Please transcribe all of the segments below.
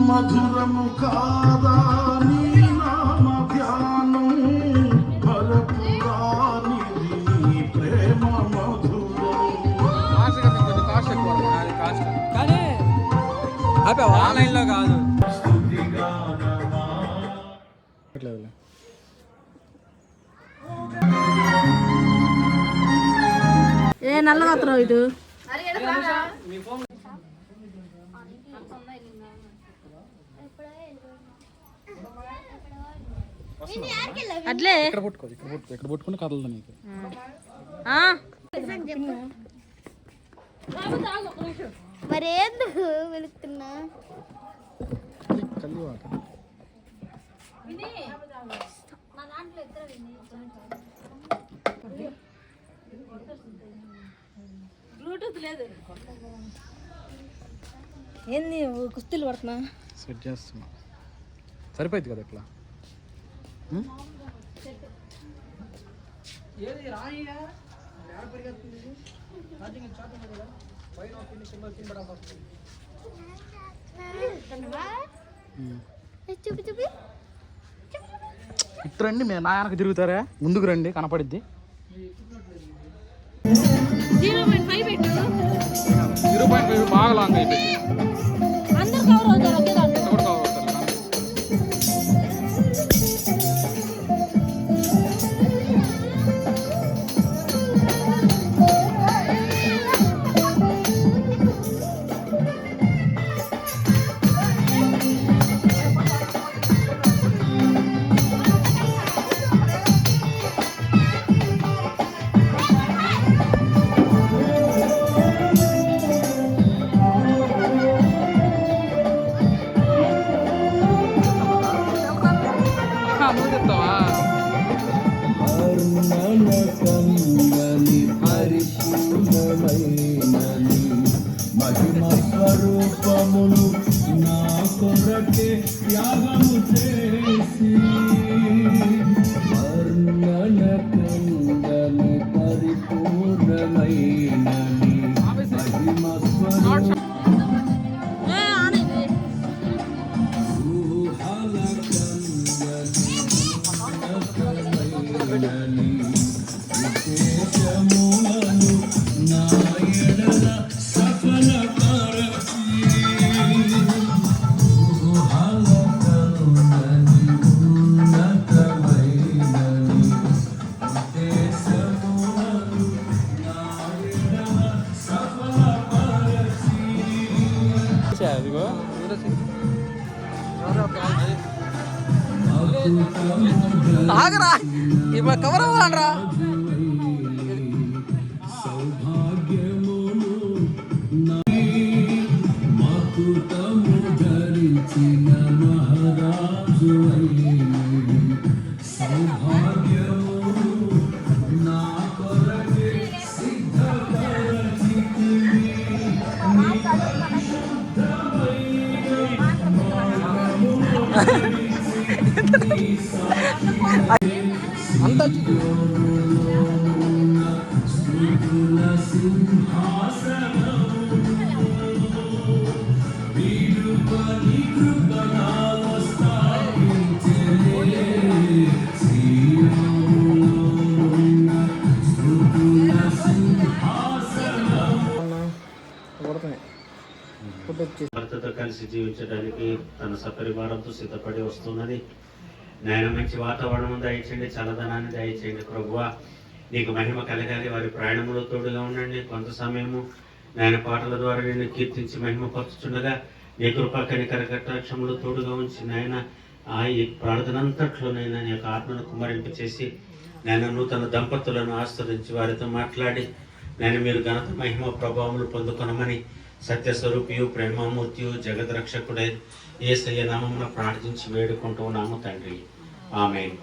మధురము కాదా నీ నామ ధ్యానం ఫలపురానిది నీ ప్రేమ మధురం. కానీ ఆన్లైన్లో కాదు. ఏ నల్లగత్రం ఇటు అట్లే ఇక్కడ పట్టుకుని కదలదు నీకు. మరి ఎందుకు వెళుతున్నా బ్లూటూత్ లేదు. ఏంది కుస్తీలు పడుతున్నా? సెట్ చేస్తున్నా. సరిపోయింది కదా ఇట్లా. ఇటు రండి, మేము నా వెనక తిరుగుతారా? ముందుకు రండి, కనపడిద్ది. 0.5 బాగా లాంగ్ అయిపోయింది. మహిమ స్వరూపమును నా కొరకే త్యాగము చేసి వర్ణన పొందని పరిపూర్ణమైనని మహిమ స్వరూప ఆగరా, ఇప్పుడు కవర్ అవ్వాలరా. ధరించిన మహారాజు సౌభాగ్యము నా కొరకే సిద్ధపరచితివి. అంత భర్తతో కలిసి జీవించడానికి తన సపరివారంతో సిద్ధపడి వస్తున్నది. నాయన మంచి వాతావరణం దయచేయండి, చల్లదనాన్ని దయచేయండి ప్రభువా. నీకు మహిమ కలగాలి. వారి ప్రయాణంలో తోడుగా ఉండండి. కొంత సమయము నాయన పాటల ద్వారా నేను కీర్తించి మహిమపరుచుండగా నీ కృపా కనికర కటాక్షములు తోడుగా ఉంచి నాయన ఈ ప్రార్థనంతట్లో నేను నీ యొక్క ఆత్మను కుమ్మరింప చేసి నేను నూతన దంపతులను ఆస్వాదించి వారితో మాట్లాడి నేను మీరు ఘనత మహిమ ప్రభావములు పొందుకొనమని సత్యస్వరూపియు ప్రేమమూర్తియు జగద్రక్షకుడై యేసయ్య నామమున ప్రార్థించి వేడుకుంటున్నాము తండ్రి. ఆమేన్.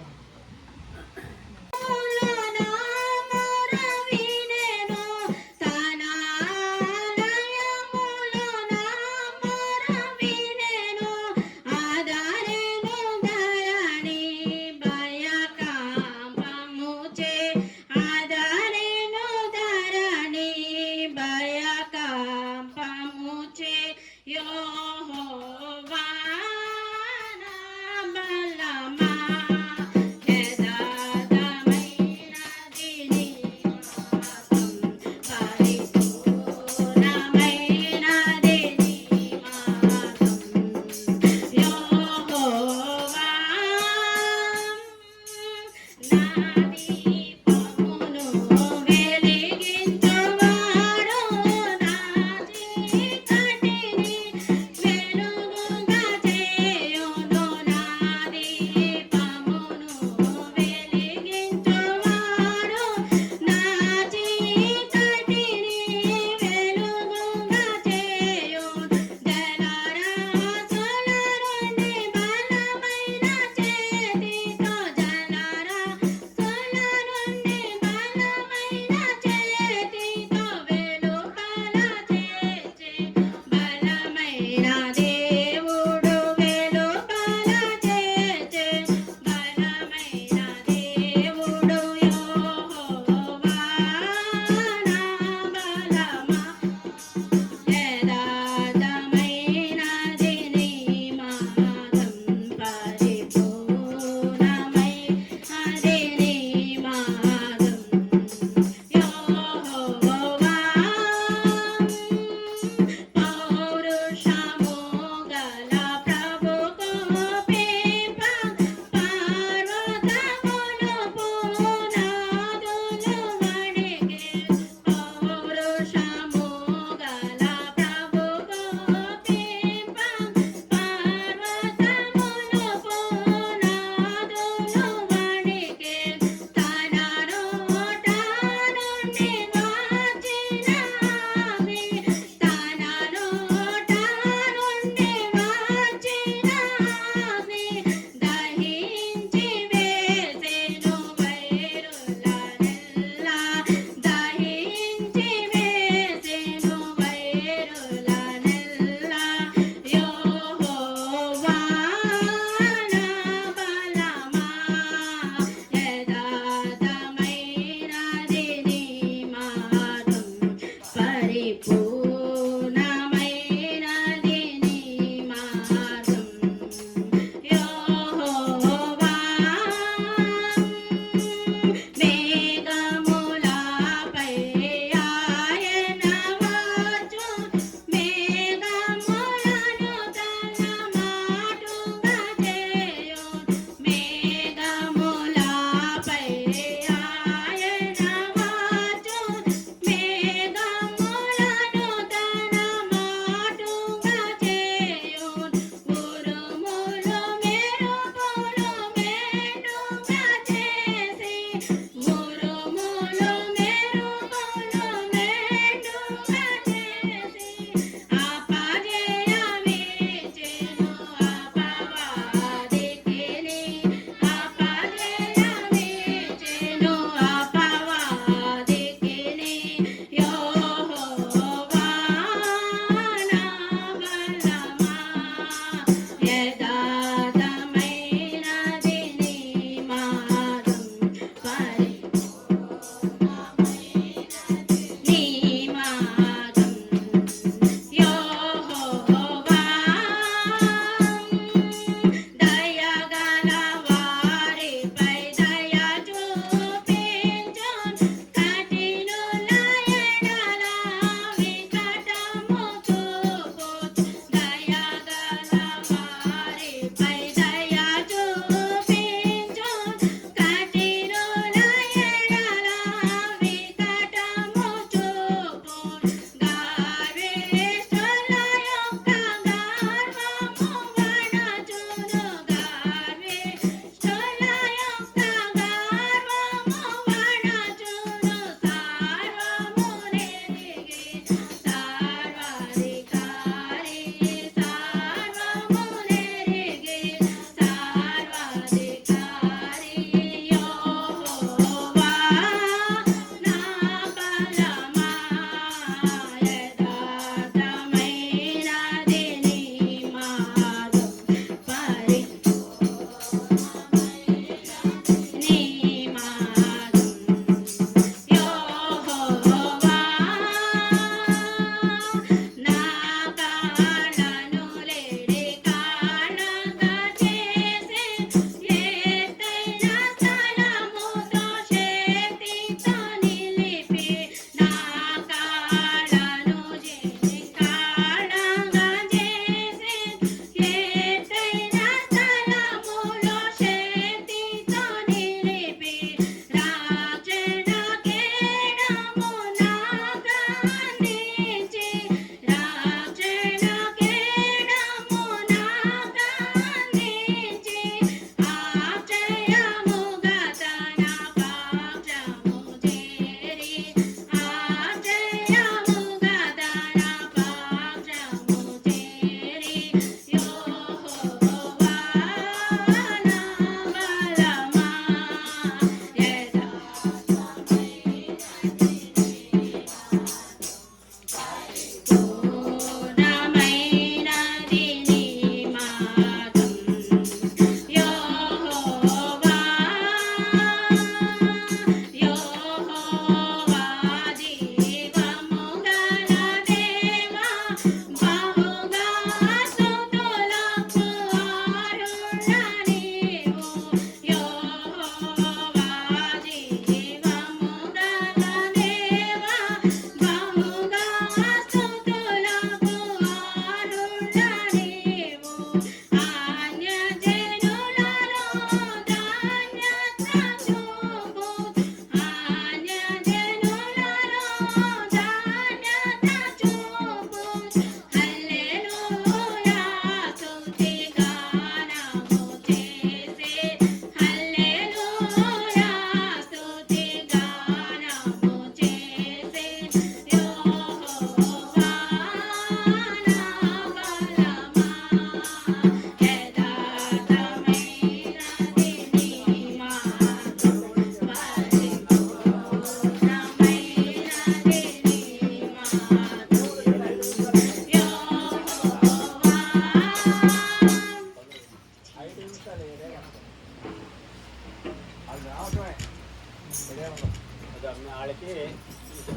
వాళ్ళకి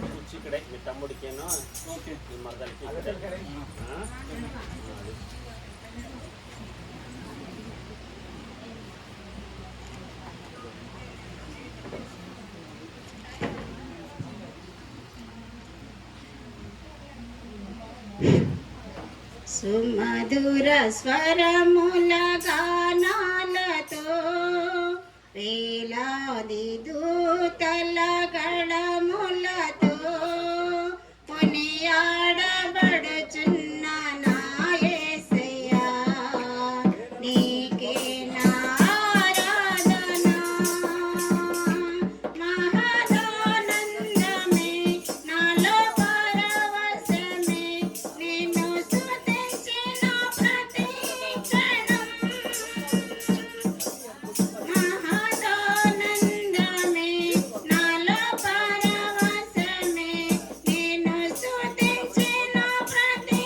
కూర్చి ఇక్కడే మీ తమ్ముడికేనో మీ మరదలకి సుమధుర స్వరముల గానాలతో వేలాది దూతల గళములతో కొనియాడబడుచున్న నా యేసయ్యా నీకే నా ఆరాధన మహదానందమే నాలో పరవశమే నిన్ను స్తుతించిన ప్రతి క్షణం మహదానందమే నాలో పరవశమే నిన్ను స్తుతించిన ప్రతి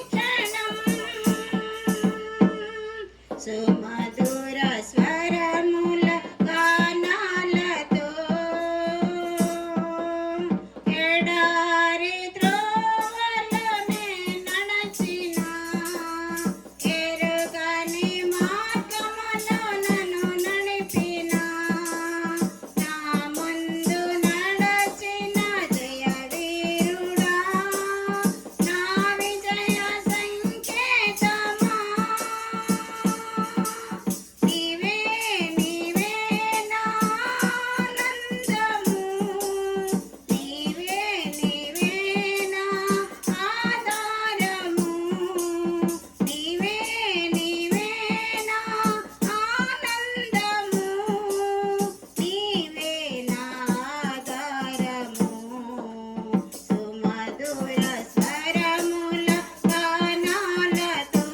క్షణం సుమధుర స్వరముల గానాలతో ఎడారి త్రోవలోనే నడచిన ఎరుగని మార్గములో నన్ను నడిపిన నా ముందు నడచిన జయవీరుడా నా విజయ సంకేతమా నీవే నీవే నా ఆనందము నీవే నీవే నా ఆధారము నీవే నీవే నా ఆనందము నీవే నా ఆధారము సుమధుర స్వరముల గానాలతో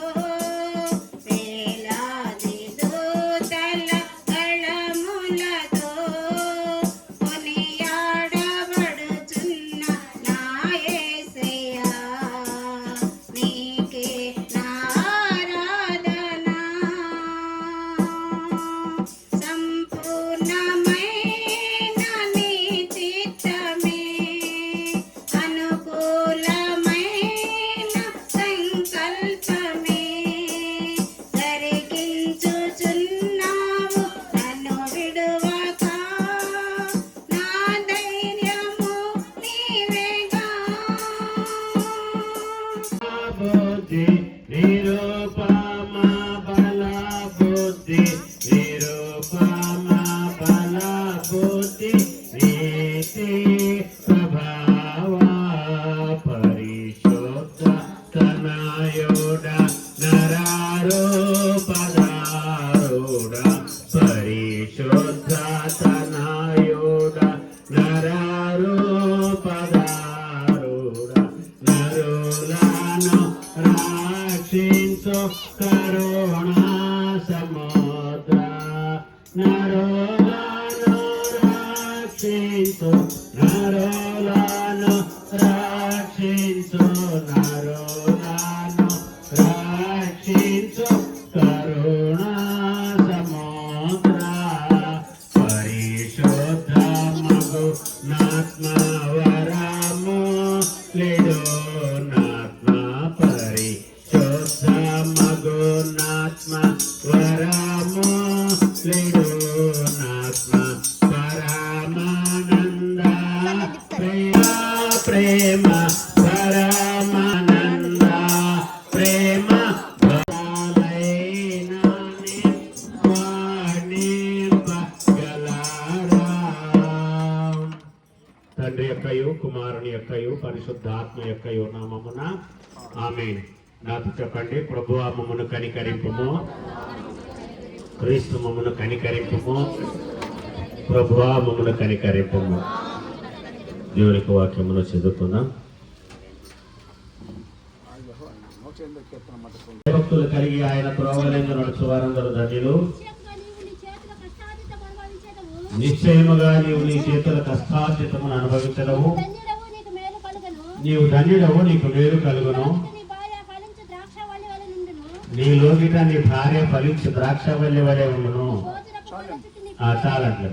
వేలాది దూతల గళములతో కొనియాడబడుచున్న నా యేసయ్యా నీకే నా ఆరాధన సంపూర్ణమైన నీ చిత్తమే అనుకూలమైన సంకల్పమే జరిగించుచున్నావు నన్ను విడువక నా ధైర్యము నీవేగా బుద్ధి నిరూపమ బల బుద్ధి నిరూపమ బల బుద్ధి నీతి ప్రభావ పరిశుద్ధ తనయోడ నరారూపదారుడ పరిశుద్ధ తనయోడ నరారూపదారుడ నరులను రక్షించు కరుణా సముద్ర నరులను రక్షించు నరులను రక్షించు నరులను రక్షించు కరుణా సముద్ర పరిశుద్ధ మగు నాత్మ వరము లేడు నాత్మ పరిశుద్ధ మగు నాత్మ వరము లేడు నాత్మ పరమానంద ప్రేమ పరమానంద ప్రేమ బలైన వాణి గల యొక్కయు కుమారుని యొక్కయు పరిశుద్ధాత్మ యొక్కయు నామమున ఆమేన్. నాతో చెప్పండి. ప్రభువా మమ్మను కనికరింపుము, క్రీస్తు మమ్మను కనికరింపుము, ప్రభువా మమ్మను కనికరింపుము. దేవునికి వాక్యమును చదువుకుందాం. భక్తులు కలిగి ఆయన త్రోవలందు నడుచు వారందరూ ధన్యులు. నిశ్చయముగా నీవు నీ చేతుల కష్టార్జితమును అనుభవించడము. నీవు ధన్యుడవు, నీకు మేలు కలుగును. నీ లోగిట నీ భార్య ఫలించి ద్రాక్షవల్లి వలె ఉండును. చాలండి.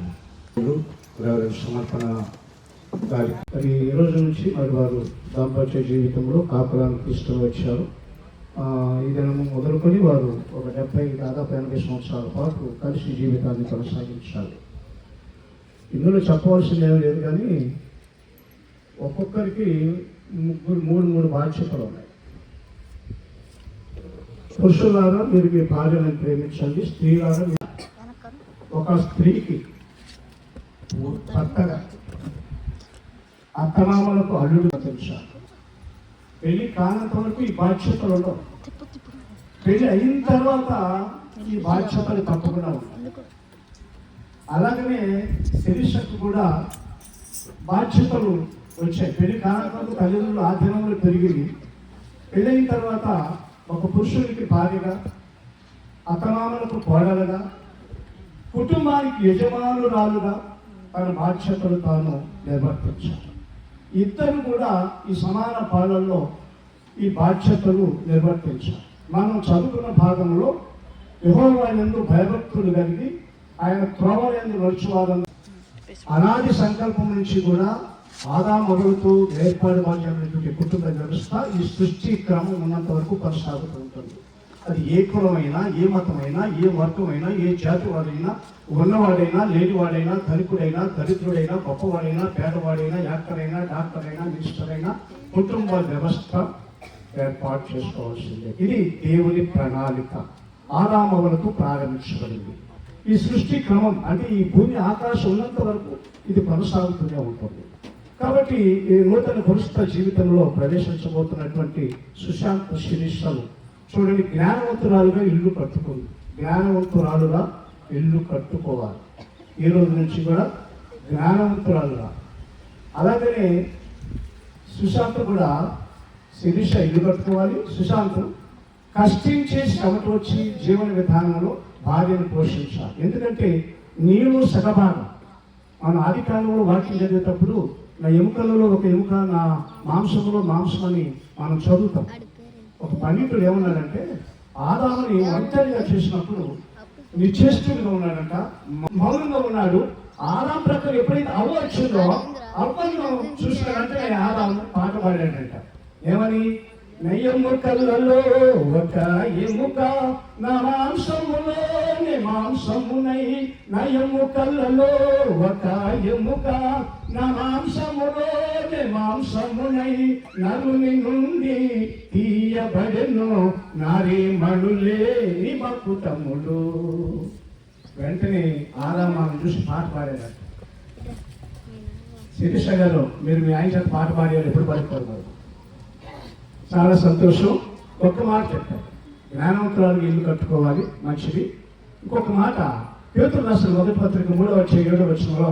సమర్పణ మరి ఈ రోజు నుంచి మరి వారు దాంపత్య జీవితంలో కాపురానికి తీసుకుని వచ్చారు. ఈ దినము మొదలుకొని వారు ఒక 70 దాదాపు 80 సంవత్సరాల పాటు కలిసి జీవితాన్ని కొనసాగించాలి. ఇందులో చెప్పవలసింది ఏమీ లేదు, కానీ ఒక్కొక్కరికి మూడు బాధ్యతలు ఉన్నాయి. పురుషులారా మీరు మీ భార్యను ప్రేమించండి. స్త్రీలారా ఒక స్త్రీకి భర్తగా అత్తమామలకు అల్లుడు తెలుసా? పెళ్లి కానంత వరకు ఈ బాధ్యతలు ఉండవు. పెళ్లి అయిన తర్వాత ఈ బాధ్యతలు తప్పకుండా ఉంటాయి. అలాగనే శిరీషకు కూడా బాధ్యతలు వచ్చాయి. పెళ్లి కానంత తల్లిదండ్రులు ఆధీనంలో పెరిగి పెళ్ళైన తర్వాత ఒక పురుషునికి భార్యగా, అత్తమామలకు కోడలుగా, కుటుంబానికి యజమానురాలుగా తన బాధ్యతలు తాను నిర్వర్తించాలి. ఇద్దరు కూడా ఈ సమాన పాలనలో ఈ బాధ్యతలు నిర్వర్తించాలి. మనం చదువుకున్న భాగంలో యెహోవా యందు భయభక్తులు కలిగి ఆయన త్రోవలందు నడుచువారని అనాది సంకల్పం నుంచి కూడా ఆదాము మొదలుతూ ఏర్పాటు కుటుంబ వ్యవస్థ ఈ సృష్టి క్రమం ఉన్నంత వరకు కొనసాగుతూ ఉంటుంది. అది ఏ కులమైనా, ఏ మతమైనా, ఏ వర్గమైనా, ఏ జాతి వాడైనా, ఉన్నవాడైనా, లేనివాడైనా, ధనికుడైనా, దరిద్రుడైనా, గొప్పవాడైనా, పేదవాడైనా, యాక్టర్ అయినా, డాక్టర్ అయినా, మినిస్టర్ అయినా కుటుంబ వ్యవస్థ ఏర్పాటు చేసుకోవాల్సిందే. ఇది దేవుని ప్రణాళిక ఆదామవలకు ప్రారంభించబడింది. ఈ సృష్టి క్రమం అంటే ఈ భూమి ఆకాశం ఉన్నంత వరకు ఇది కొనసాగుతూనే ఉంటుంది. కాబట్టి ఈ నూతన పరిశుద్ధ జీవితంలో ప్రవేశించబోతున్నటువంటి సుశాంత్ శిరీషలు చూడండి, జ్ఞానవంతురాలుగా ఇల్లు కట్టుకుంది. జ్ఞానవంతురాలుగా ఇల్లు కట్టుకోవాలి. ఈ రోజు నుంచి కూడా జ్ఞానవంతురాలుగా. అలాగనే సుశాంత్ కూడా శిరీష ఇల్లు కట్టుకోవాలి. సుశాంత్ కష్టించే శ్రమట వచ్చి జీవన విధానంలో భార్యను పోషించాలి. ఎందుకంటే నీలో సగభాగం. మన ఆది కాలంలో వాక్యం చదివేటప్పుడు నా ఎముకలలో ఒక ఎముక, నా మాంసంలో మాంసం అని మనం చదువుతాం. ఒక పండితుడు ఏమన్నాడంటే ఆదాముని ఒంటరిగా చేసినప్పుడు నిశ్చేష్టుడిగా ఉన్నాడంట, మౌనంగా ఉన్నాడు. ఆదాం ప్రకారం ఎప్పుడైతే అవ్వ వచ్చిందో అవ్వను చూసినాడంటే ఆదాము పాట పాడాడంట. ఏమని? నెయ్యముకలలో ఒక ఎముక నా మాంసములోని మాంసమునై, నయముకలలో ఒక ఎముక నా మాంసములోని మాంసమునై, నరుని నుండి తీయబడెను నారీ మణులేని మకుటములు. వెంటనే ఆదామాను చూసి పాట పాడారు. శిరీష గారు, మీరు మీ ఆయన చేత పాట పాడారు, ఎప్పుడు పాడుకోరు? చాలా సంతోషం. ఒక్క మాట చెప్పారు, జ్ఞానవంతురాలు ఇల్లు కట్టుకోవాలి, మంచిది. ఇంకొక మాట, పేతురు రాసిన మొదటి పత్రిక 3:7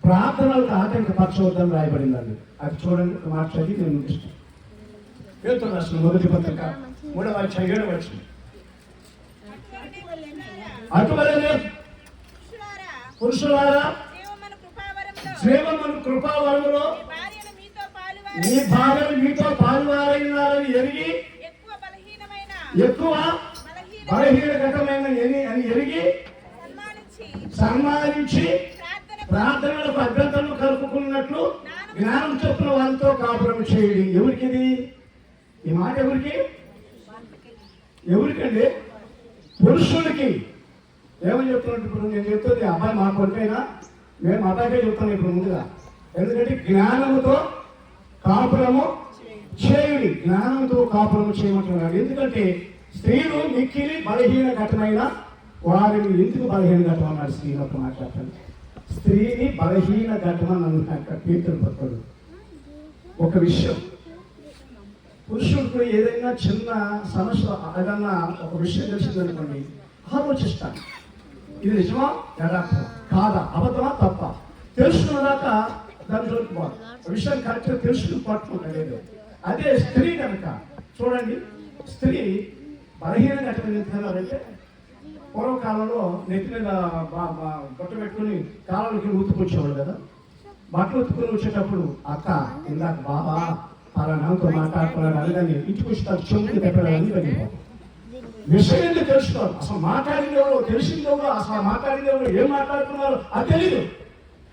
ప్రార్థనలకు ఆటంకపరచవద్దని రాయబడిందండి. అది చూడండి, ఒక మాట చదివి నేను ముగిస్తాను. పేతురు రాసిన మొదటి పత్రిక 3:7 అటువలనే పురుషులారా జీవమును కృపావరములో మీ భార్యలు మీతో పాలువారైనారని ఎరిగి, ఎక్కువ బలహీనగతమైన అని ఎరిగి సన్మానించి ప్రార్థనలకు అభ్యంతరం కలుపుకున్నట్లు జ్ఞానం చొప్పున వారితో కాపురం చేయండి. ఎవరికిది ఈ మాట? ఎవరికండి? పురుషుడికి. ఏమని చెప్తున్నట్టు? ఇప్పుడు నేను చెప్తుంది అబ్బాయి మా కొడుకైనా, మేము అబ్బాయికే చెప్తాను ఇప్పుడు ముందుగా. ఎందుకంటే జ్ఞానముతో కాపురము చేయుడి, జ్ఞానంతో కాపురము చేయమంటున్నాడు. ఎందుకంటే స్త్రీలు మిక్కిలి బలహీన ఘటమైన వారిని ఎందుకు బలహీన ఘటం అన్నాడు? స్త్రీని ఒక మాట్లాడతాను. స్త్రీని బలహీన ఘటన అన్నాడు పేతురు భక్తుడు. ఒక విషయం, పురుషుడికి ఏదైనా చిన్న సమస్య ఏదన్నా ఒక విషయం తెలిసిందనుకోండి, ఆలోచిస్తాను ఇది నిజమా యథార్థమా కాదా అబద్ధమా తప్ప తెలుసుకున్నదాకా దాని జోలికి పోదు. విషయం కరెక్ట్గా తెలుసుకుని పట్టుకుంటలేదు. అదే స్త్రీ కనుక చూడండి, స్త్రీ బలహీన ఘటన ఎందుకన్నారంటే పూర్వకాలంలో నెత్తి మీద బట్ట పెట్టుకుని కాలంలోకి ఉతుకొచ్చేవాడు కదా. బట్టలు ఉతుకుని వచ్చేటప్పుడు అక్క ఇందాక బాబా పలానాతో మాట్లాడుతున్నాడు అనగానే ఇంటికి వచ్చి చెవుకి పెట్టడానికి వెళ్ళిపోతాం. విషయం ఎందుకు తెలుసుకోవాలి, అసలు మాట్లాడిందేవో తెలిసిందేవో, అసలు మాట్లాడిందేవో ఏం మాట్లాడుతున్నారో అది తెలియదు.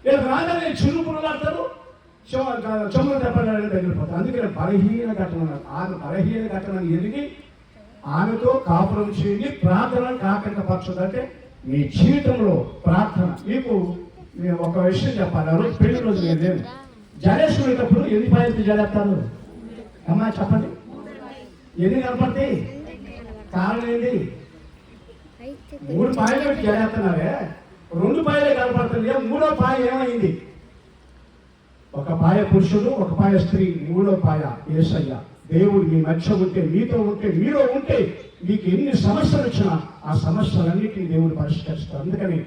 వీళ్ళకి రాగానే చిరు పురులాడతారు, చెవులు తెప్పడానికి వెళ్ళిపోతారు. అందుకని బలహీన ఘటన ఉన్నారు. ఆమె బలహీన ఘటనని ఎరిగి ఆమెతో కాపురం చేయండి, ప్రార్థన కాకంటపరచదంటే మీ జీవితంలో ప్రార్థన. మీకు నేను ఒక విషయం చెప్పాలి. ఆ రోజు పెళ్లి రోజు నేను జడేసుకునేటప్పుడు ఎన్ని పాయలు జడేస్తారు అమ్మా చెప్పండి, ఎన్ని కనపడతాయి? కారణం ఏంటి? 3 పాయలు పెట్టి జడేస్తున్నారే, 2 పాయలే కనపడుతుంది. 3వ పాయ ఏమైంది? ఒక పాయ పురుషుడు, ఒక పాయ స్త్రీ, 3వ పాయ యేసయ్య. దేవుడు మీ మధ్య ఉంటే, మీతో ఉంటే, మీలో ఉంటే మీకు ఎన్ని సమస్యలు వచ్చినా ఆ సమస్యలన్నిటిని దేవుడు పరిష్కరిస్తారు. అందుకని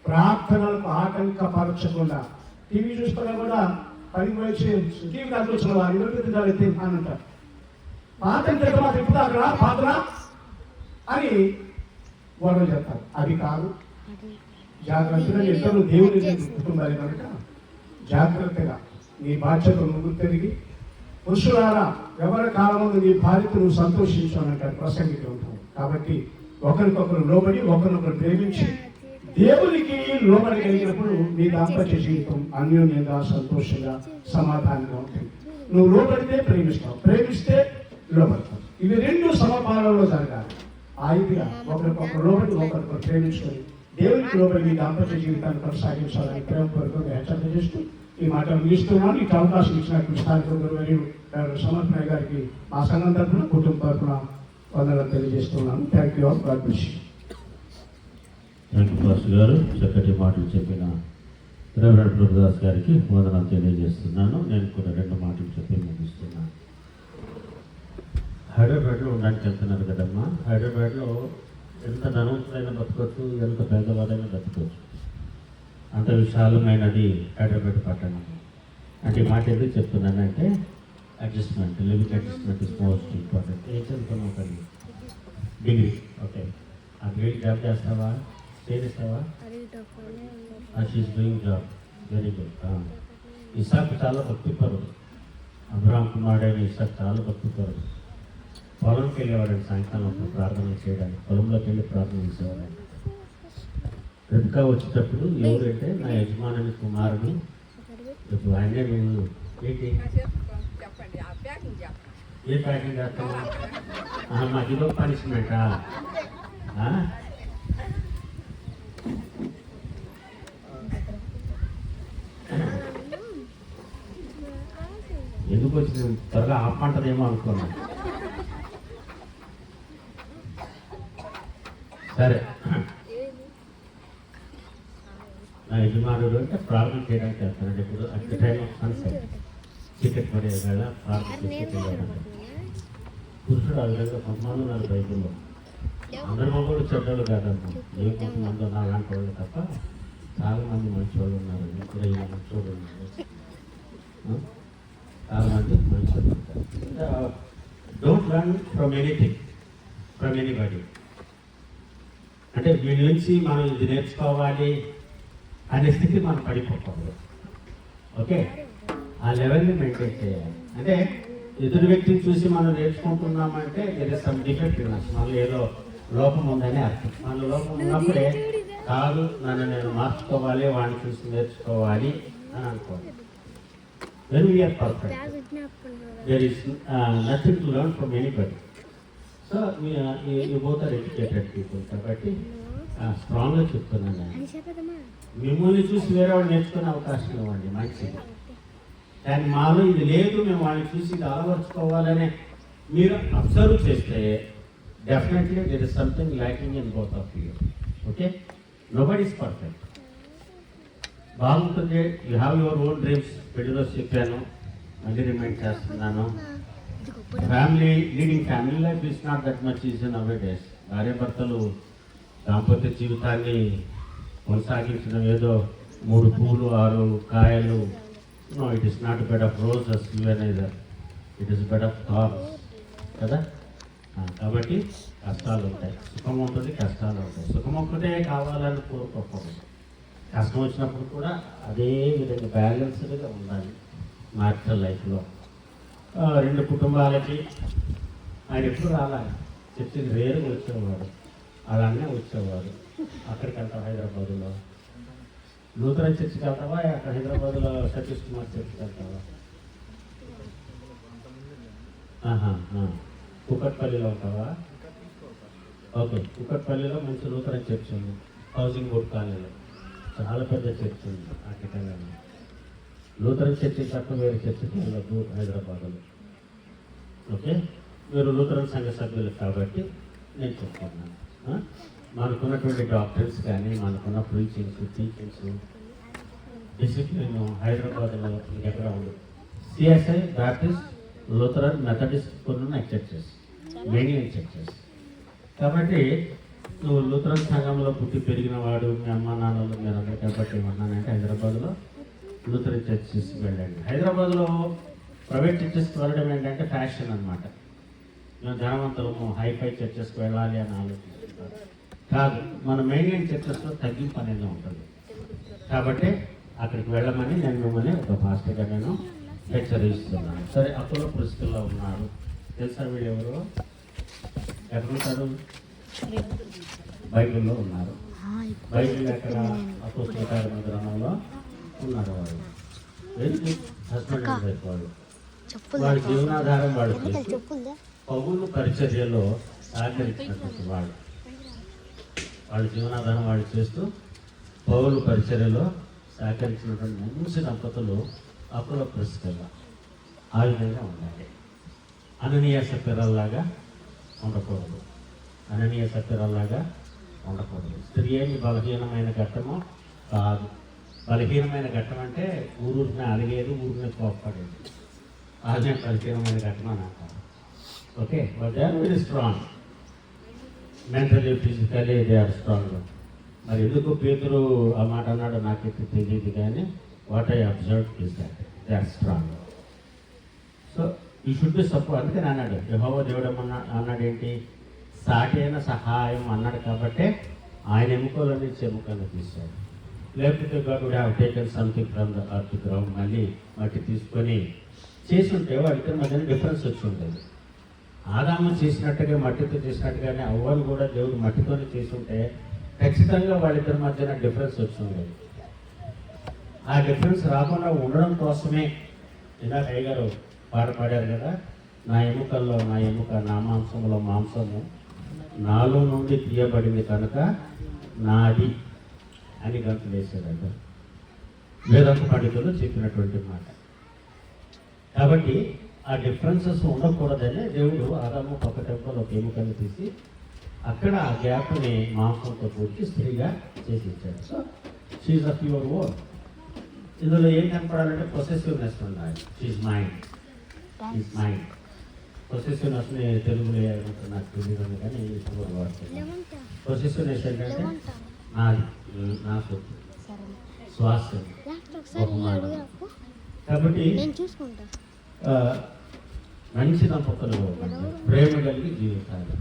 ప్రార్థనలకు ఆటంకపరచకుండా టీవీ చూస్తున్నా కూడా పనికి వచ్చి టీవీ కాదు వచ్చిన వారు ఎదురుతుంది అని అంటారు. పాతం తింటే మాకు ఇప్పుడు అక్కడ పాత్ర అని గొడవ చెప్తారు. అది కాదు. జాగ్రత్తగా ఇద్దరు దేవుని కుటుంబాలు కనుక జాగ్రత్తగా నీ బాధ్యతలు నువ్వు తిరిగి పురుషులారా ఎవరి కాలంలో నీ భార్యతో నువ్వు సంతోషించానంటారు ప్రసంగికి ఉంటావు. కాబట్టి ఒకరికొకరు లోబడి ఒకరినొకరు ప్రేమించి దేవునికి లోబడి కలిగినప్పుడు నీ దాంపత్య జీవితం అన్యోన్యంగా సంతోషంగా సమాధానంగా ఉంటుంది. నువ్వు లోబడితే ప్రేమిస్తావు, ప్రేమిస్తే లోబడతావు. ఇవి 2 సమపాలలో జరగాలి. ఆయుధిగా ఒకరికొకరు లోబడి ఒకరికొకరు ప్రేమించుకొని దేవునికి లోబడి మీ దాంపత్య జీవితాన్ని కొనసాగించాలని ప్రేమపూర్వకంగా హెచ్చరిక చేస్తూ ఈ మాటలు ముగిస్తున్నాను. ఇటు అవకాశం ఇచ్చినటువంటి స్థానిక మరియు సమర్పణ గారికి మా సంఘం తరఫున కుటుంబ తరఫున వందనాలు తెలియజేస్తున్నాను. Thank you all. God bless you. Thank you pastor గారు, చక్కటి మాటలు చెప్పిన రెవరెండ్ ప్రభుదాస్ గారికి వందనాలు తెలియజేస్తున్నాను. నేను కూడా 2 మాటలు చెప్పి ముగిస్తున్నాను. హైదరాబాద్లో ఉండడానికి వెళ్తున్నారు కదమ్మా. హైదరాబాద్లో ఎంత ధనవంతులైనా బతకొచ్చు, ఎంత పేదవాడైనా బతకొచ్చు. అంత విశాలమైనది హైదరాబాద్ పట్టణం. అంటే ఈ మాట ఎందుకు చెప్తున్నానంటే adjustment, living adjustment is most important. ఏం చదువుతున్నావు కానీ డిగ్రీ, ఓకే. ఆ గ్రేట్ జాబ్ చేస్తావా, చేస్తావా? She is doing job, very good. Isaac చాలా భక్తిపరుడు. అబ్రహాం కుమారుడైన ఇసాక్ చాలా భక్తిపరుడు. పొలంకి వెళ్ళేవాడు సాయంకాలం ప్రార్థన చేయడానికి, పొలంలోకి వెళ్ళి ప్రార్థన చేసేవాడు. ఇంకా వచ్చేటప్పుడు ఎవరంటే నా యజమాని కుమారుని, ఇప్పుడు ఆయనే నేను ఏంటి ఏ ప్యాకింగ్ చేస్తాను, మాకు ఇదో పనిష్మెంటా? ఎందుకు వచ్చి త్వరగా ఆపంటదేమో అనుకున్నాను. సరే, నా యజమానుడు అంటే ప్రార్థన చేయడానికి వెళ్తానండి. ఇప్పుడు at the time of sunset చీకటి పడే వేళ ప్రార్థన చేసుకుంటే పురుషుడు ఆ విధంగా కొంతమంది ఉన్నారు బైబుల్లో. అందరి కూడా చెడ్డలు కాదమ్మా, ఏ కొంతమంది ఉన్నారు అలాంటి వాళ్ళు తప్ప చాలా మంది మంచి వాళ్ళు ఉన్నారు. ఇక్కడ ఇలా మంచి వాళ్ళు ఉన్నారు, చాలా మంది మంచి వాళ్ళు ఉంటారు. Don't learn from anything, from anybody. అంటే వీడి నుంచి మనం ఇది నేర్చుకోవాలి అనే స్థితి మనం పడిపోకూడదు. ఓకే, ఆ లెవెల్ని మెయింటైన్ చేయాలి. అంటే ఎదురు వ్యక్తిని చూసి మనం నేర్చుకుంటున్నామంటే there is some defect in us, మనలో ఏదో లోపం ఉందని అర్థం. మనలో లోపం ఉన్నప్పుడే కాదు నన్ను నేను మార్చుకోవాలి, వాడిని చూసి నేర్చుకోవాలి అని అనుకోవాలి. When we are perfect there is nothing to learn from anybody. So you both are educated people. కాబట్టి స్ట్రాంగ్గా చెప్తున్నాను, మిమ్మల్ని చూసి వేరే వాడు నేర్చుకునే అవకాశం ఇవ్వండి, మంచిది. కానీ మాలో ఇది లేదు, మేము వాళ్ళని చూసి ఇది అలవర్చుకోవాలనే మీరు అబ్జర్వ్ చేస్తే definitely there is something lacking in both of you. Okay, nobody is perfect. బాగుంటుంది. You have your own dreams. పెళ్లిలో చెప్పాను, మళ్ళీ రిమైండ్ చేస్తున్నాను, leading family life is not that much easy nowadays. భార్యాభర్తలు దాంపత్య జీవితాన్ని కొనసాగించడం ఏదో 3 పూలు 6 కాయలు, no, it is not bed of roses even either, it is bed of thoughts కదా. కాబట్టి కష్టాలు ఉంటాయి, సుఖం ఉంటుంది, కష్టాలు ఉంటాయి. సుఖం ఒక్కటే కావాలని కోరుకోకూడదు, కష్టం వచ్చినప్పుడు కూడా అదే విధంగా బ్యాలెన్స్డ్గా ఉండాలి మ్యారిటల్ లైఫ్లో. 2 కుటుంబాలకి ఆయన ఎప్పుడు రావాలి, చర్చికి రేరుగా వచ్చేవాడు, అలానే వచ్చేవాడు. అక్కడికి వెళ్తాం హైదరాబాదులో, లూథరన్ చర్చికి వెళ్తావా, అక్కడ హైదరాబాద్లో సతీష్ కుమార్ చర్చికి వెళ్తావా? కుకట్పల్లిలో ఉంటావా? ఓకే, కుకట్పల్లిలో మంచి లూథరన్ చర్చ్ ఉంది, హౌసింగ్ బోర్డ్ కాలనీలో చాలా పెద్ద చర్చ్ ఉంది. అక్కడ లూథరన్ చర్చి తప్ప వేరే చర్చికి వెళ్ళదు హైదరాబాద్లో. ఓకే, మీరు లూథరన్ సంఘ సభ్యులు కాబట్టి నేను చెప్తున్నాను. మనకున్నటువంటి డాక్టర్స్ కానీ, మనకున్న ప్రీచింగ్స్, టీచింగ్స్, డిసిప్లిన్ హైదరాబాద్లో ఇంకెక్కడ ఉండదు. సిఎస్ఐ, బ్యాప్టిస్ట్, లూథరన్, మెథడిస్ట్ కొన్ని ఉన్నాయి చర్చెస్, మెయిన్ చర్చెస్. కాబట్టి నువ్వు లూథరన్ సంఘంలో పుట్టి పెరిగిన వాడు, మీ అమ్మ నాన్నలు మీరు అందరూ కాబట్టి ఏమన్నానంటే హైదరాబాద్లో లూథరన్ చర్చెస్కి వెళ్ళండి. హైదరాబాద్లో ప్రైవేట్ చర్చెస్కి వెళ్ళడం ఏంటంటే ఫ్యాషన్ అనమాట. మేము ధనవంతులము హైఫై చర్చెస్కి వెళ్ళాలి అని ఆలోచిస్తున్నాం కాదు, మన మెయిన్ చర్చెస్లో తగ్గింపు అనేది ఉంటుంది. కాబట్టి అక్కడికి వెళ్ళమని నేను మిమ్మల్ని ఒక పాస్టర్గా నేను హెచ్చరిస్తున్నాను. సరే, అపోలో ప్రిస్కిల్లో ఉన్నారు, తెలుసా వీళ్ళు ఎవరు? ఎక్కడుంటారు? బైబిల్లో ఉన్నారు. బైబిల్ ఎక్కడ? అపోస్తలుల కార్యముల గ్రంథంలో ఉన్నారు. వాడు very good husband and wife. వాడి జీవనాధారం వాడు పౌలు పరిచర్యలో సహకరించినటువంటి వాడు, వాళ్ళ జీవనాధారం వాడు చేస్తూ పౌలు పరిచర్యలో సహకరించినటువంటి మంచి దంపతులు అపోలో ప్రిస్కిల్లా. ఆ విధంగా ఉండాలి. అననీయ సప్ఫీరాల్లాగా ఉండకూడదు, అననీయ సప్ఫీరాల్లాగా ఉండకూడదు. స్త్రీ ఏమి బలహీనమైన ఘట్టమో కాదు. బలహీనమైన ఘట్టం అంటే ఊరిని అడిగేది, ఊరిని కోప్పడేది, అదే బలహీనమైన ఘట్టం అని అంటారు. Okay, but they are very strong mentally, physically they are strong. మరి ఎందుకు పేతురు ఆ మాట అన్నాడు నాకైతే తెలియదు, కానీ what I observe is that they are strong. So ఈ షుడ్ బి సపోర్ట్. అందుకని అన్నాడు యెహోవా దేవుడు అన్నాడు ఏంటి, సాటి అయిన సహాయం అన్నాడు. కాబట్టి ఆయన ఎముకల నుంచి ఎముకలు తీశాడు. లేకపోతే God would have taken something from the earth ground, మళ్ళీ మట్టి తీసుకొని చేసి ఉంటే వాడికి మధ్యన డిఫరెన్స్ వచ్చి ఉండేది. ఆదాము చేసినట్టుగా మట్టితో చేసినట్టుగానే అవ్వను కూడా దేవుడు మట్టితోనే చేసి ఉంటే ఖచ్చితంగా వాళ్ళిద్దరి మధ్యన డిఫరెన్స్ వచ్చి ఉండేది. ఆ డిఫరెన్స్ రాకుండా ఉండడం కోసమే ఇందాక అయ్యగారు పాట పాడారు కదా, నా ఎముకల్లో నా ఎముక, నా మాంసంలో మాంసము, నాలో నుండి తీయబడింది కనుక నాది అని గంతులు వేసాడు. వేదాంత పండితులు చెప్పినటువంటి మాట. కాబట్టి ఆ డిఫరెన్సెస్ ఉండకూడదనే దేవుడు ఆదాము పక్క టెంపల్ ఒక ఎముకని తీసి అక్కడ ఆ గ్యాప్ని మాంసంతో పూర్తి స్త్రీగా చేసి ఇచ్చాడు. So she's of your own. ఇందులో ఏం కనపడాలంటే పొసెసివ్నెస్ ఉండాలి. She's mind, is mind. పొసెసివ్నెస్ని తెలుగులో ఏమంటారు నాకు తెలియదు, కానీ ఇప్పుడు వాడుతున్నాను. పొసెసివ్నెస్ ఏంటంటే నాది, నా సొత్తు, స్వాస్థ్యం, బహుమానం. కాబట్టి మంచి దంపతులు ప్రేమ కలిగి జీవితాలు.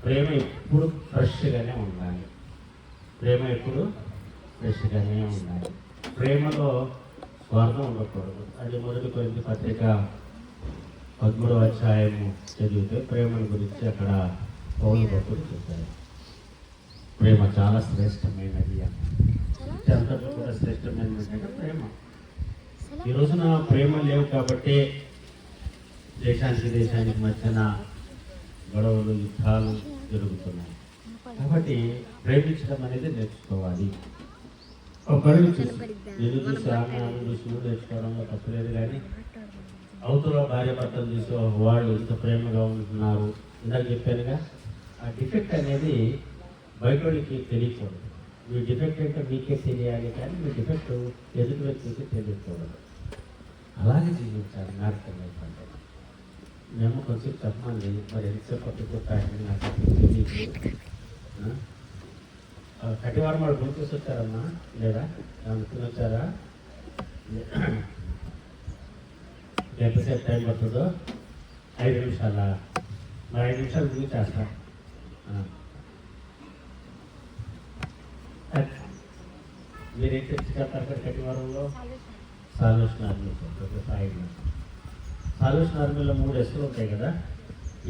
ప్రేమ ఎప్పుడు ఫ్రెష్గానే ఉండాలి, ప్రేమ ఎప్పుడు ఫ్రెష్గానే ఉండాలి. ప్రేమలో స్వార్థం ఉండకూడదు. అది 1 కొరింథీ పత్రిక 13వ అధ్యాయము చదివితే ప్రేమను గురించి అక్కడ పౌలు భక్తుడు చెప్పారు. ప్రేమ చాలా శ్రేష్టమైనది అని. అంతటి కూడా శ్రేష్టమైనది ఏంటంటే ప్రేమ. ఈ రోజున ప్రేమ లేవు కాబట్టి దేశానికి మధ్యన గొడవలు, యుద్ధాలు జరుగుతున్నాయి. కాబట్టి ప్రేమించడం అనేది నేర్చుకోవాలి. ఒకరిని చూసి నేను చూసి ఆమె చూసి నేర్చుకోవడంలో తప్పలేదు, కానీ అవతల భార్య భర్తలు చూసి వాళ్ళు ఇంత ప్రేమగా ఉంటున్నారు. ఇందాక చెప్పానుగా, ఆ డిఫెక్ట్ అనేది బయటకి తెలియకూడదు. మీ డిఫెక్ట్ అంటే మీకే తెలియాలి, కానీ మీ డిఫెక్ట్ ఎదుటి వ్యక్తికి తెలియకూడదు. అలాగే జీవించాలి నాటకం లైఫ్ అంటే. మేము కొంచెం చెప్పండి, మరి ఎంతసేపు పట్టుకుంటాయని నాకు తెలియదు. కటివారం వాడు గుర్తూసి వచ్చారమ్మా లేదా ఏమన్నా వచ్చారా? ఎంతసేపు టైం పడుతుందో? 5 నిమిషాల. మరి 5 నిమిషాలు గురించి చేస్తా. మీరేం తెచ్చుకెళ్తారు అక్కడ కటివారంలో? Salvation army. సాల్వేషన్ ఆర్మీలో 3 ఎస్లు ఉంటాయి కదా,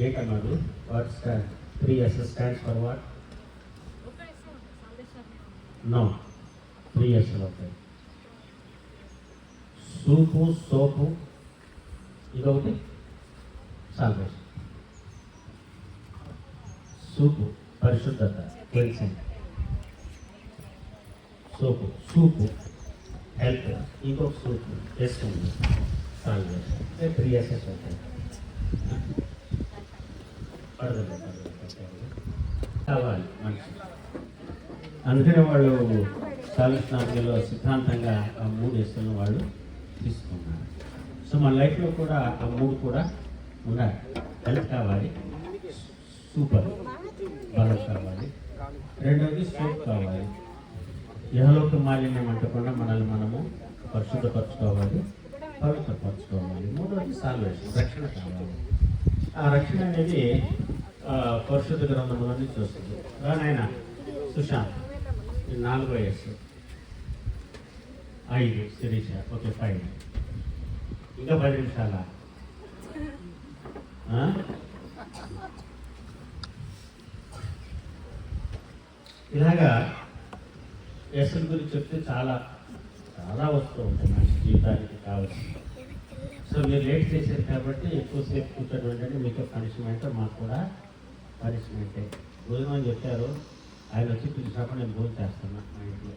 ఏంటన్నాడు? What stand 3 S stands for what? No, 3 ఎస్లు ఉంటాయి. సూపు, సోపు, ఇదొకటి సాల్వేషన్. సూపు పరిశుద్ధత, క్లెన్సింగ్. సోపు సూపు హెల్త్, ఇంకొక సూపు వేస్తుంది సాల్వేషన్. 3 ఎస్ఎస్ ఉంటాయి. కావాలి మనిషి. అందుకనే వాళ్ళు సాల్వేషన్ ఆర్మీలో సిద్ధాంతంగా ఆ 3 ఎస్లను వాళ్ళు తీసుకున్నారు. సో మన లైఫ్లో కూడా ఆ 3 కూడా ఉండాలి. హెల్త్ కావాలి, సూపర్ బలం కావాలి, రెండవది సోప్ కావాలి, ఇహలోక మాలిన్యం అంటకుండా మనల్ని మనము పరిశుద్ధపరచుకోవాలి, పవిత్రపరచుకోవాలి, మూడవది సాల్వేషన్, రక్షణ కావాలి. ఆ రక్షణ అనేది పరిశుద్ధ గ్రంథంలో నుంచి వస్తుంది. నాయన సుశాంత్ 4వ వయస్సు, 5 శిరీష, ఓకే 5, ఇంకా 10 నిమిషాల. ఇలాగా ఎస్ఎల్ గురించి చెప్తే చాలా చాలా వస్తూ ఉంటాయి మన జీవితానికి కావచ్చు. సో మీరు లేట్ చేశారు కాబట్టి ఎక్కువసేపు కూర్చోడం ఏంటంటే మీకు పనిష్మెంట్, మాకు కూడా పనిష్మెంటే. భోజనం అని చెప్పారు, ఆయన వచ్చి పిలిచినప్పుడు నేను భోజనం చేస్తాను మా ఇంట్లో.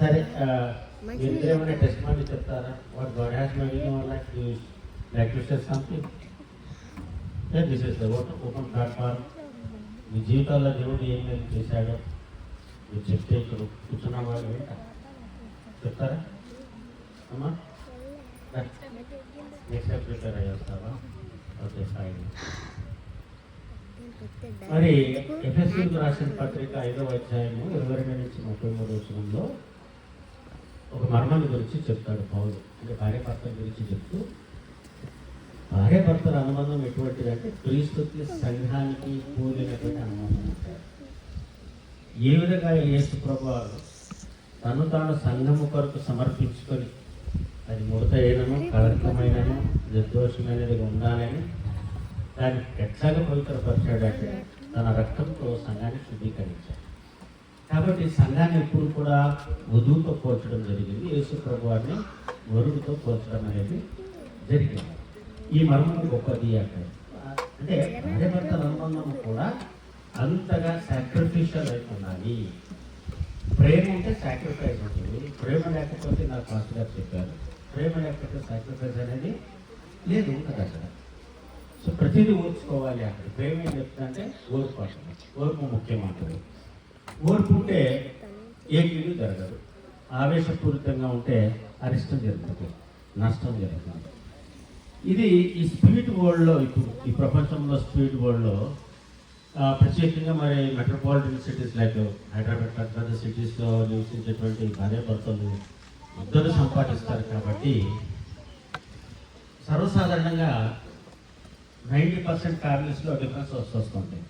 సరే, మీరు ఏమైనా టెస్ట్ ಮಾಡಿ చెప్తారా? What God has made you like to share something? This is the open platform. మీ జీవితాల్లో దేవుడు ఏం మేలు చేశాడో మీరు చెప్తే ఇక్కడ కూర్చున్న వాళ్ళు వింటారు. చెప్తారా అమ్మా? నెక్స్ట్ టైం ప్రిపేర్ అయ్యేస్తావా? Okay fine. మరి ఎఫెసీయులకు రాసిన పత్రిక 5వ అధ్యాయము 22 నుంచి 33 వచనంలో ఒక మర్మాన్ని గురించి చెప్తాడు పౌలు. అంటే భార్యాభర్తల గురించి చెప్తూ, భార్యాభర్తల అనుబంధం ఎటువంటిదంటే క్రీస్తుకి సంఘానికి కూలినటువంటి అనుబంధం ఉంటారు. ఏ విధంగా యేసు ప్రభువారు తను తాను సంఘము కొరకు సమర్పించుకొని, అది ముడతైనను కళంకమైనను నిర్దోషమైనది ఉండాలని దాన్ని ఎట్లాగా పవిత్రపరిచాడంటే తన రక్తంతో సంఘాన్ని శుద్ధీకరించాడు. కాబట్టి సంఘాన్ని ఎప్పుడు కూడా వధువుతో పోల్చడం జరిగింది, యేసు ప్రభువారిని వరుడితో పోల్చడం అనేది జరిగింది. ఈ మర్మం గొప్పది అంటారు. అంటే భార్యాభర్తల అనుబంధం కూడా అంతగా సాక్రిఫిషియల్ అయిపోయింది. ప్రేమ ఉంటే సాక్రిఫైస్ ఉంటుంది, ప్రేమ లేకపోతే నాకు పాస్టర్ గారు చెప్పారు, ప్రేమ లేకపోతే సాక్రిఫైస్ అనేది లేదు, ఉంటుంది అక్కడ. సో ప్రతిదీ ఓర్చుకోవాలి. అక్కడ ప్రేమ ఏం చెప్తుందంటే ఓర్పు అంటుంది. ఓర్పు ముఖ్యమంటుంది. ఓర్పు ఉంటే ఏ కీడు జరగదు. ఆవేశపూరితంగా ఉంటే అరిష్టం జరుగుతుంది, నష్టం జరుగుతుంది. ఇది ఈ స్పీడ్ వరల్డ్లో, ఇప్పుడు ఈ ప్రపంచంలో స్పీడ్ వరల్డ్లో ప్రత్యేకంగా మరి మెట్రోపాలిటన్ సిటీస్ లైక్ హైదరాబాద్ పెద్ద సిటీస్లో నివసించేటువంటి భార్యాభర్తలు ఇద్దరు సంపాదిస్తారు. కాబట్టి సర్వసాధారణంగా 90% ఫ్యామిలీస్లో డిఫరెన్స్ వస్తుంటాయి.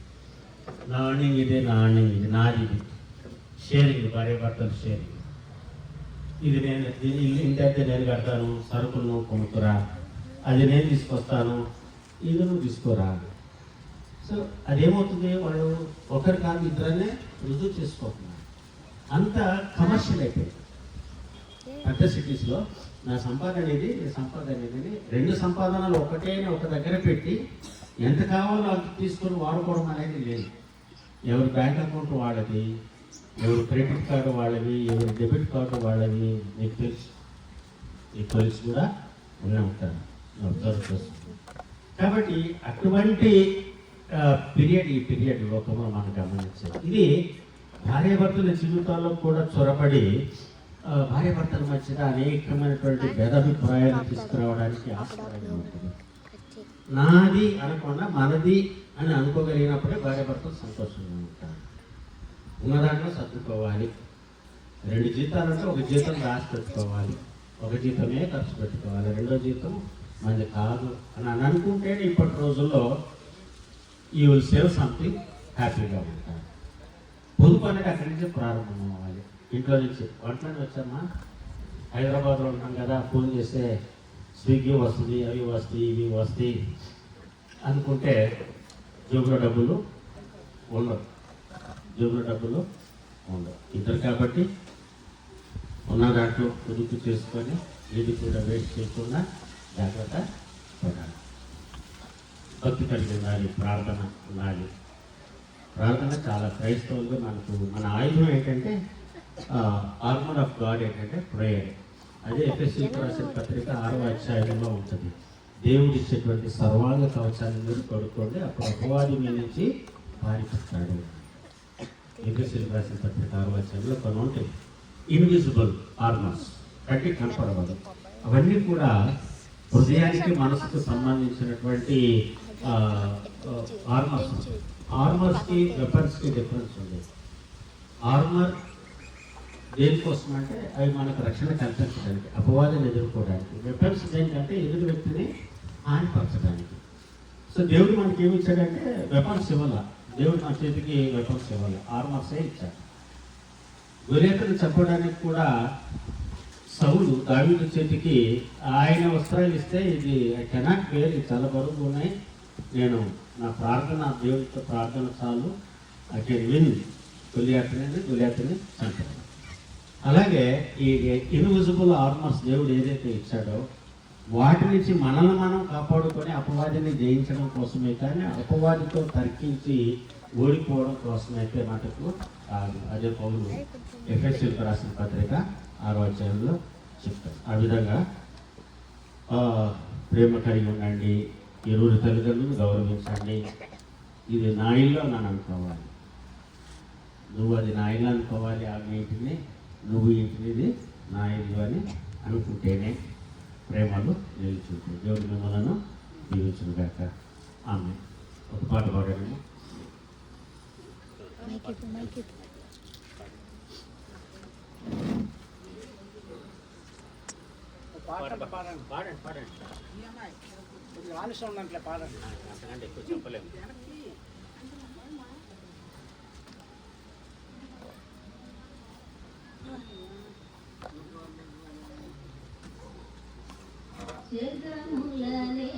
నా అర్నింగ్ ఇదే, నా అర్నింగ్ ఇది, నాది ఇది, షేరింగ్, భార్యాభర్తలు షేరింగ్. ఇది నేను ఇంటి నేను కడతాను, సరుకులు నువ్వు కొనుక్కురా, అది నేను తీసుకొస్తాను, ఇది నువ్వు తీసుకోరా. సో అదేమవుతుంది, వాళ్ళు ఒకరి కాదు ఇద్దరనే రుజువు చేసుకోతున్నారు. అంత కమర్షియల్ అయిపోయింది. పెద్ద సిటీస్లో నా సంపాదన ఇది, నీ సంపాదన ఇది, 2 సంపాదనలు ఒక దగ్గర పెట్టి ఎంత కావాలో అంత తీసుకొని వాడుకోవడం అనేది లేదు. ఎవరి బ్యాంక్ అకౌంట్ వాళ్ళది, ఎవరి క్రెడిట్ కార్డు వాళ్ళవి, ఎవరి డెబిట్ కార్డు వాళ్ళవి నీకు తెలుసు. ఈ కొలిసి కూడా ఉండే ఉంటారు, అబ్జర్వ్ చేస్తుంది. కాబట్టి అటువంటి ఈ పీరియడ్ లోకంలో మనం గమనించాలి. ఇది భార్యాభర్తల జీవితాల్లో కూడా చొరబడి భార్యాభర్తల మధ్యన అనేకమైనటువంటి భేదాభిప్రాయాలు తీసుకురావడానికి ఆస్కారం ఉంటుంది. నాది అనకుండా మనది అని అనుకోగలిగినప్పుడే భార్యాభర్తలు సంతోషంగా ఉంటారు. ఉన్న దాంట్లో సర్దుకోవాలి. 2 జీతాలంటే ఒక జీతం రాసి పెట్టుకోవాలి, ఒక జీతమే ఖర్చు పెట్టుకోవాలి, రెండో జీతం మనది కాదు అని అనుకుంటే ఇప్పటి రోజుల్లో యూ విల్ సేవ్ సంథింగ్, హ్యాపీగా ఉంటారు. పొదుపు అనేది అక్కడి నుంచి ప్రారంభం అవ్వాలి. ఇంట్లో నుంచి వంటలని వచ్చామా, హైదరాబాద్లో ఉంటాం కదా, ఫోన్ చేస్తే స్విగ్గీ వస్తుంది, అవి వస్తాయి, ఇవి వస్తాయి అనుకుంటే జోబులో డబ్బులు ఉండవు. ఇద్దరు కాబట్టి ఉన్న దాంట్లో పొదుపు చేసుకొని ఇది కూడా వేస్ట్ చేయకుండా జాగ్రత్త పడాలి. భక్తి కలిగి ఉండాలి, ప్రార్థన ఉండాలి. ప్రార్థన చాలా క్రైస్తవులుగా మన ఆయుధం ఏంటంటే ఆర్మర్ ఆఫ్ గాడ్ ఏంటంటే ప్రేయర్. అదే ఎఫెసీయులకు రాసిన పత్రిక 6వ అధ్యాయంలో ఉంటుంది. దేవుడు ఇచ్చేటువంటి సర్వాంగ కవచాన్ని మీరు కొడుకోండి, అప్పుడు అపవాది మీ నుంచి పారిపోతాడు. ఎఫెసీయులకు రాసిన పత్రిక 6వ అధ్యాయంలో కొన్ని ఉంటాయి ఇన్విజిబుల్ ఆర్మర్స్, కంటి కనపడవదు. అవన్నీ కూడా హృదయానికి మనసుకు సంబంధించినటువంటి ఆర్మర్స్కి వెపన్స్కి డిఫరెన్స్ ఉంది. ఆర్మర్ దేనికోసం అంటే అవి మనకు రక్షణ కల్పించడానికి, అపవాదాన్ని ఎదుర్కోవడానికి. వెపన్స్ దేనికంటే ఎదురు వ్యక్తిని హానిపరచడానికి. సో దేవుడు మనకి ఏమి ఇచ్చాడంటే వెపన్స్ ఇవ్వాల. దేవుడు మన చేతికి వెపన్స్ ఇవ్వాలి, ఆర్మర్సే ఇచ్చాడు. గొలియాతును చెప్పడానికి కూడా సౌలు దావీదు చేతికి ఆయన వస్త్రాలు ఇస్తే ఇది ఐ కెనాట్ వేర్, ఇది చాలా బరువు ఉన్నాయి, నేను నా ప్రార్థన దేవుడితో ప్రార్థన చాలు, ఐ కెన్ విన్ గొలియాతుని చంపాను. అలాగే ఈ ఇన్విజిబుల్ ఆర్మర్స్ దేవుడు ఏదైతే ఇచ్చాడో వాటి నుంచి మనల్ని మనం కాపాడుకొని అపవాదిని జయించడం కోసమే కానీ అపవాదితో తర్కించి ఓడిపోవడం కోసమైతే మటుకు కాదు. అదే పౌలు ఎఫెసీయులకు రాసిన పత్రిక 6వ అధ్యాయంలో చెప్తారు. ఆ విధంగా ప్రేమ కలిగి ఉండండి, ఇరువురి తల్లిదండ్రులను గౌరవించండి. ఇది నా ఇల్లు అని అనుకోవాలి, నువ్వు అది నా ఇల్లు అనుకోవాలి. ఆ ఇంటిని నువ్వు ఇంటిని నా ఇల్లు అని అనుకుంటేనే ప్రేమలు నిలుచుంటాయి. దేవుడి మిమ్మలను దీవించును గాక. ఆమె ఒక పాట పాడాము. పాడండి. ఆలస్యం ఉందంటే పాడండి, అంతకంటే ఎక్కువ చెప్పలేము. జగములనే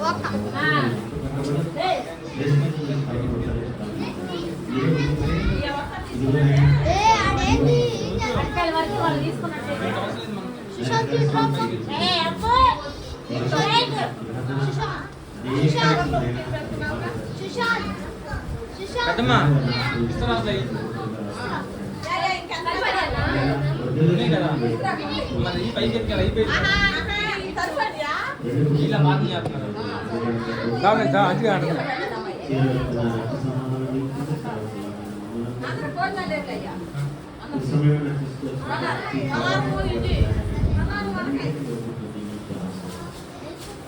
అక్క పెద్దమ్మా ఇస్తారా కదా మరి ఈ పైకి ఎక్కాలి అయిపోయింది ఇలా బాగా చేస్తున్నారు అందుకే ఆడుతున్నా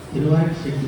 తిరువారి శక్తి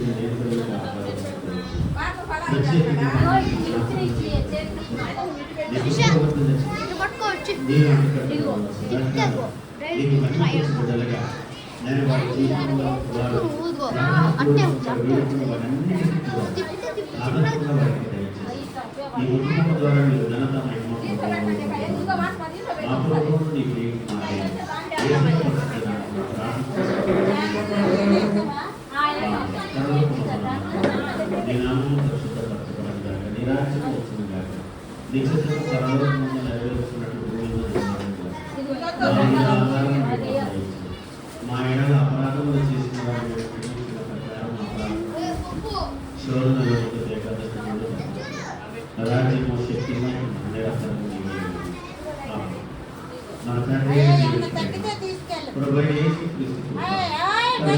మా ఏడాది అపరాధములు చేసిన వారి రాజ్యము శక్తిని నిరంతరము మన తండ్రి ప్రభు యేసు క్రీస్తు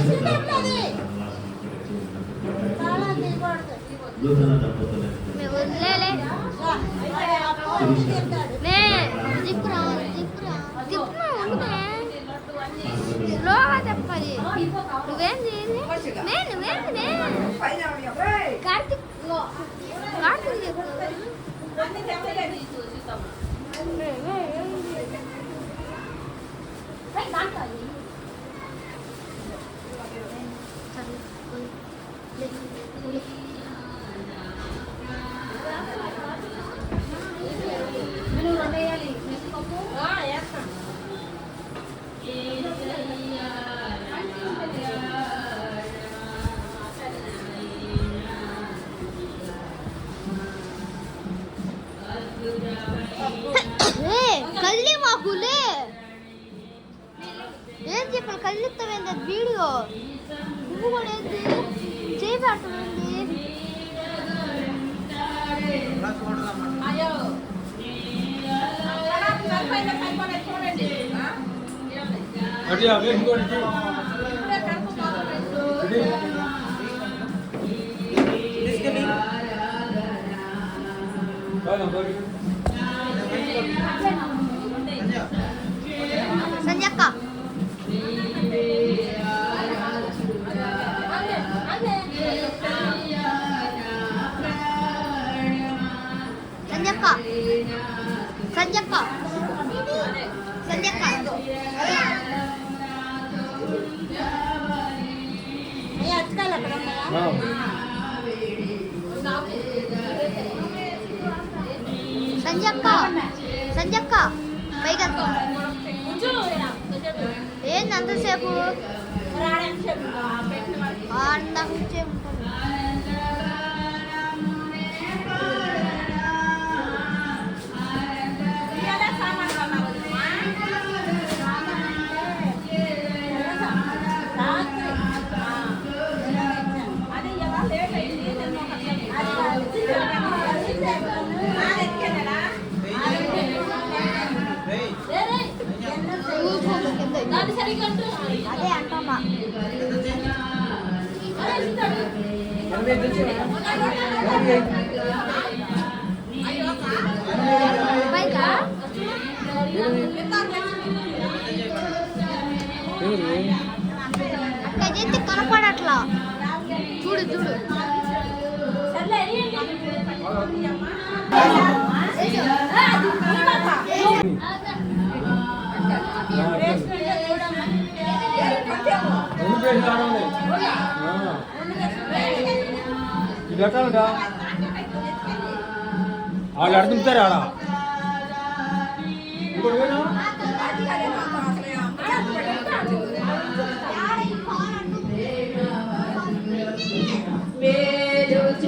నూతన దంపతులకు స్లోగా చెప్పాలి. నువ్వేంది కార్తీక్ కళ్ళి మాకులే ఏం చెప్పాలి కళ్ళిస్తావేంది అది వీడియో నువ్వు కూడా ఏంది చేయి పెట్టమండి సంజక్క సంజక్క సంజక్క సంజక్క సంజక్క సంజక్క పైగా ఏంది అంతసేపు అదే అంటమ్మా పైగా అక్క చేతి కనపడట్లా చూడు చూడు వాళ్ళు అడుగుతారు ఆడ వేరు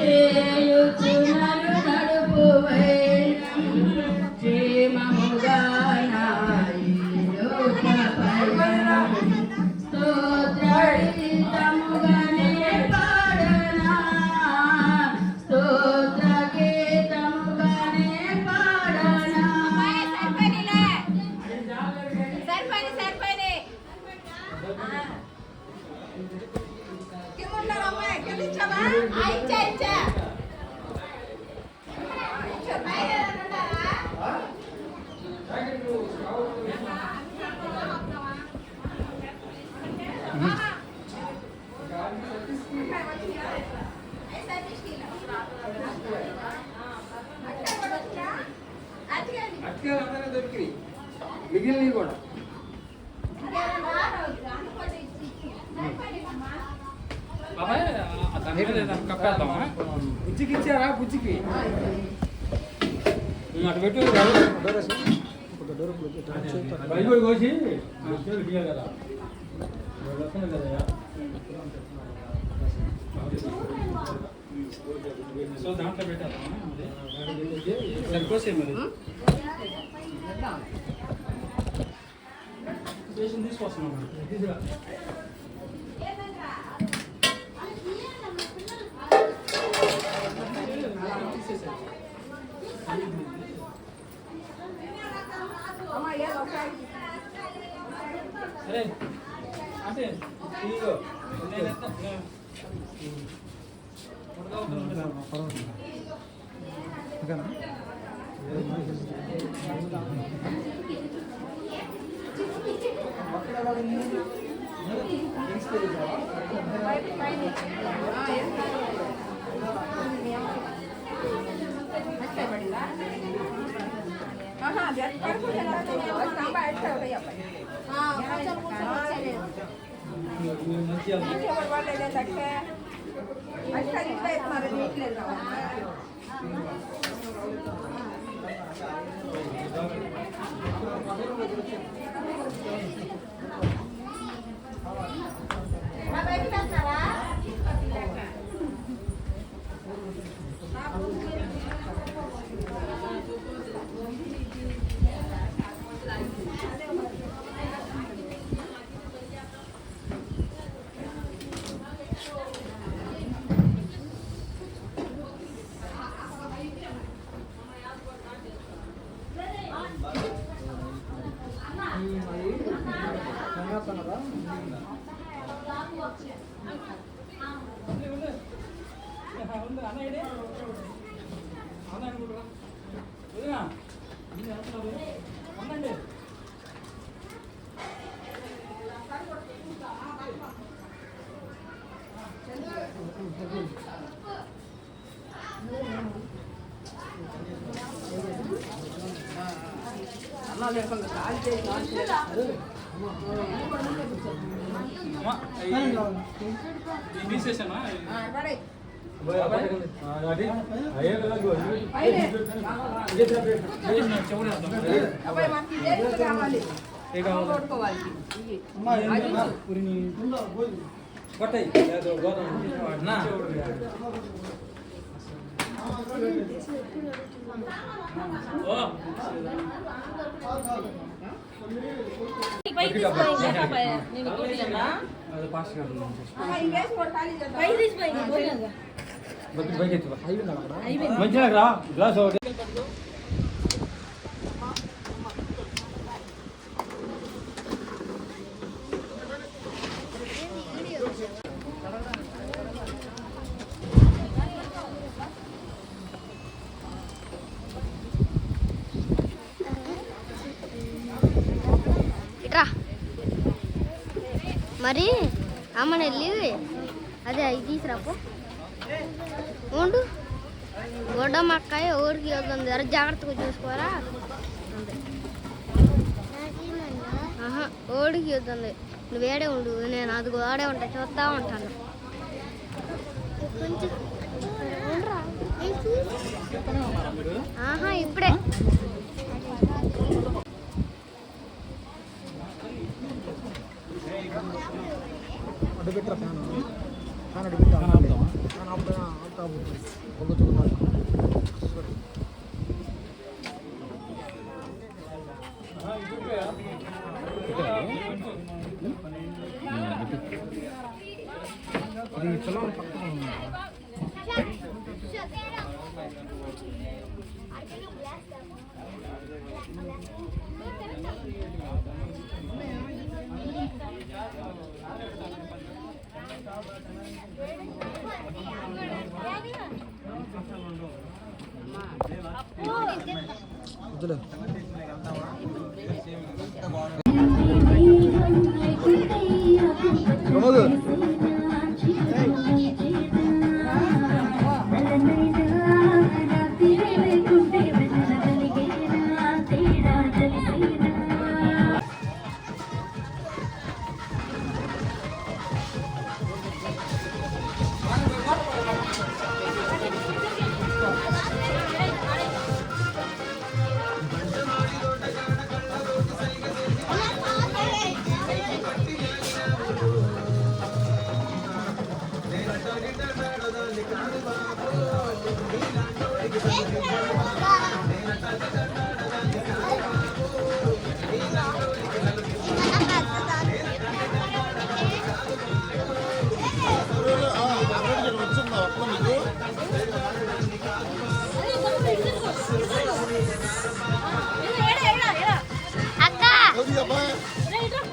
అతికాయలు అందరినీ దొరికి మిగిలినవి కూడా బాబాయ్ దాని మీద కప్పేద్దామా బుజ్జికి ఇచ్చారా బుజ్జికి అటు పెట్టు బయట కోసి కదా సో దాంట్లో పెట్టేద్దామా సరిపోసే మరి తీసుకొస్తున్నాం సరే అంటే ఇదిగో తీసేసానా మంచిగా రా గ్లాస్ ఒకటి మరి అమ్మని వెళ్ళి అదే అవి తీసుకురాపో ఉండు గొడ్డమ్మక్కాయ ఊరికి వెళ్తుంది జర జాగ్రత్తగా చూసుకోరా ఆహా ఓడికి వెళ్తుంది నువ్వు వేడే ఉండు నేను అది వాడే ఉంటా చూస్తా ఉంటాను ఆహా ఇప్పుడే Hey.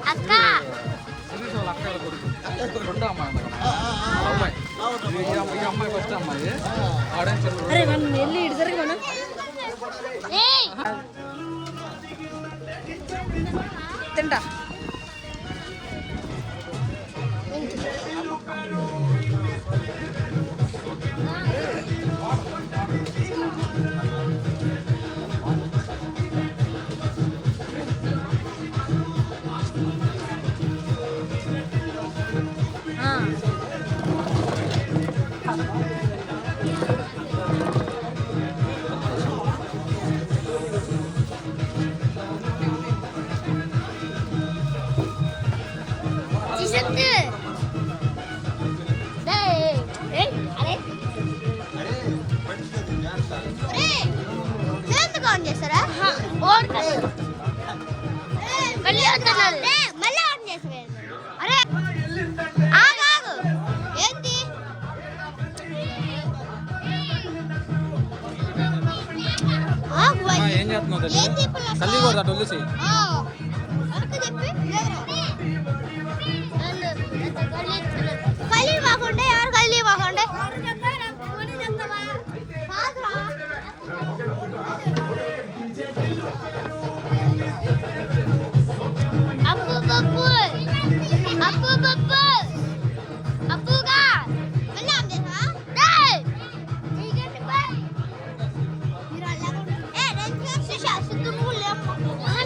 అక్క అక్క రెండో అమ్మాయి ఈ అమ్మాయి ఫస్ట్ అమ్మాయి ఆడేం అరే మనం వెళ్ళి ఇటు జరిగి మనం ఏయ్ తింటా చిసక్కు ఏయ్ ఏయ్ అరే ఎందుకు ఆన్ చేస్తారా ఓర్ మళ్ళీ వస్తున్నారు మళ్ళీ ఆన్ చేసారు అరే ఆగు ఆగు ఏంటి ఆగు ఏం చేస్తున్నావు ఏంటి తల్లి కూడా అటు వదిలేసి కలి మాకుండే ఎవరు కలి మాకుండే అప్పు పప్పు అప్పు పప్పు అప్పుగా మళ్ళీ అందేనా డేయ్ నీకేంటి బై మీరు నేను చూసా సిద్ధము లేమ్మా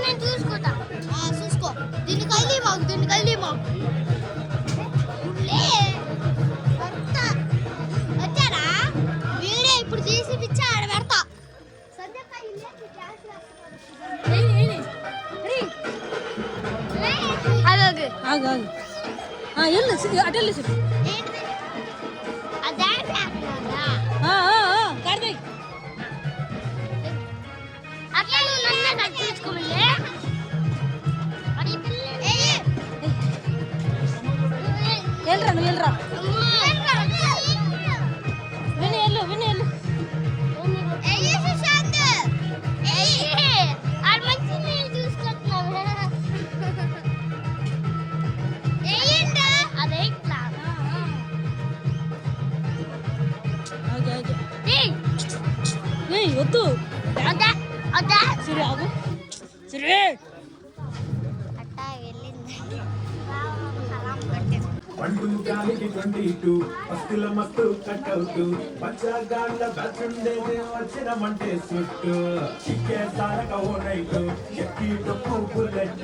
నేను చూసుకుంటా చూసుకో దీన్ని కైలీ మాకు వచ్చారా వీడే ఇప్పుడు తీసి పిచ్చి ఆడ పెడతా ఆగు ఆగు వెళ్ళు అటు వెళ్ళి కార్తీక్ అట్లా నువ్వు నన్నే కట్టించుకోమలే వెళ్ళరా నువ్వు వెళ్ళరా విని వెళ్ళు ఏయ్ వద్దు సిరి ఆగు సిరి పండు గాలికి 22 పస్తుల మస్తు కట్అవుట్ పచ్చగాళ్ళ బతుండేది వచ్చినమంటే సుట్టు చిక్కే సారక ఓ నైటు ఎక్కి డొక్కు బుల్లెట్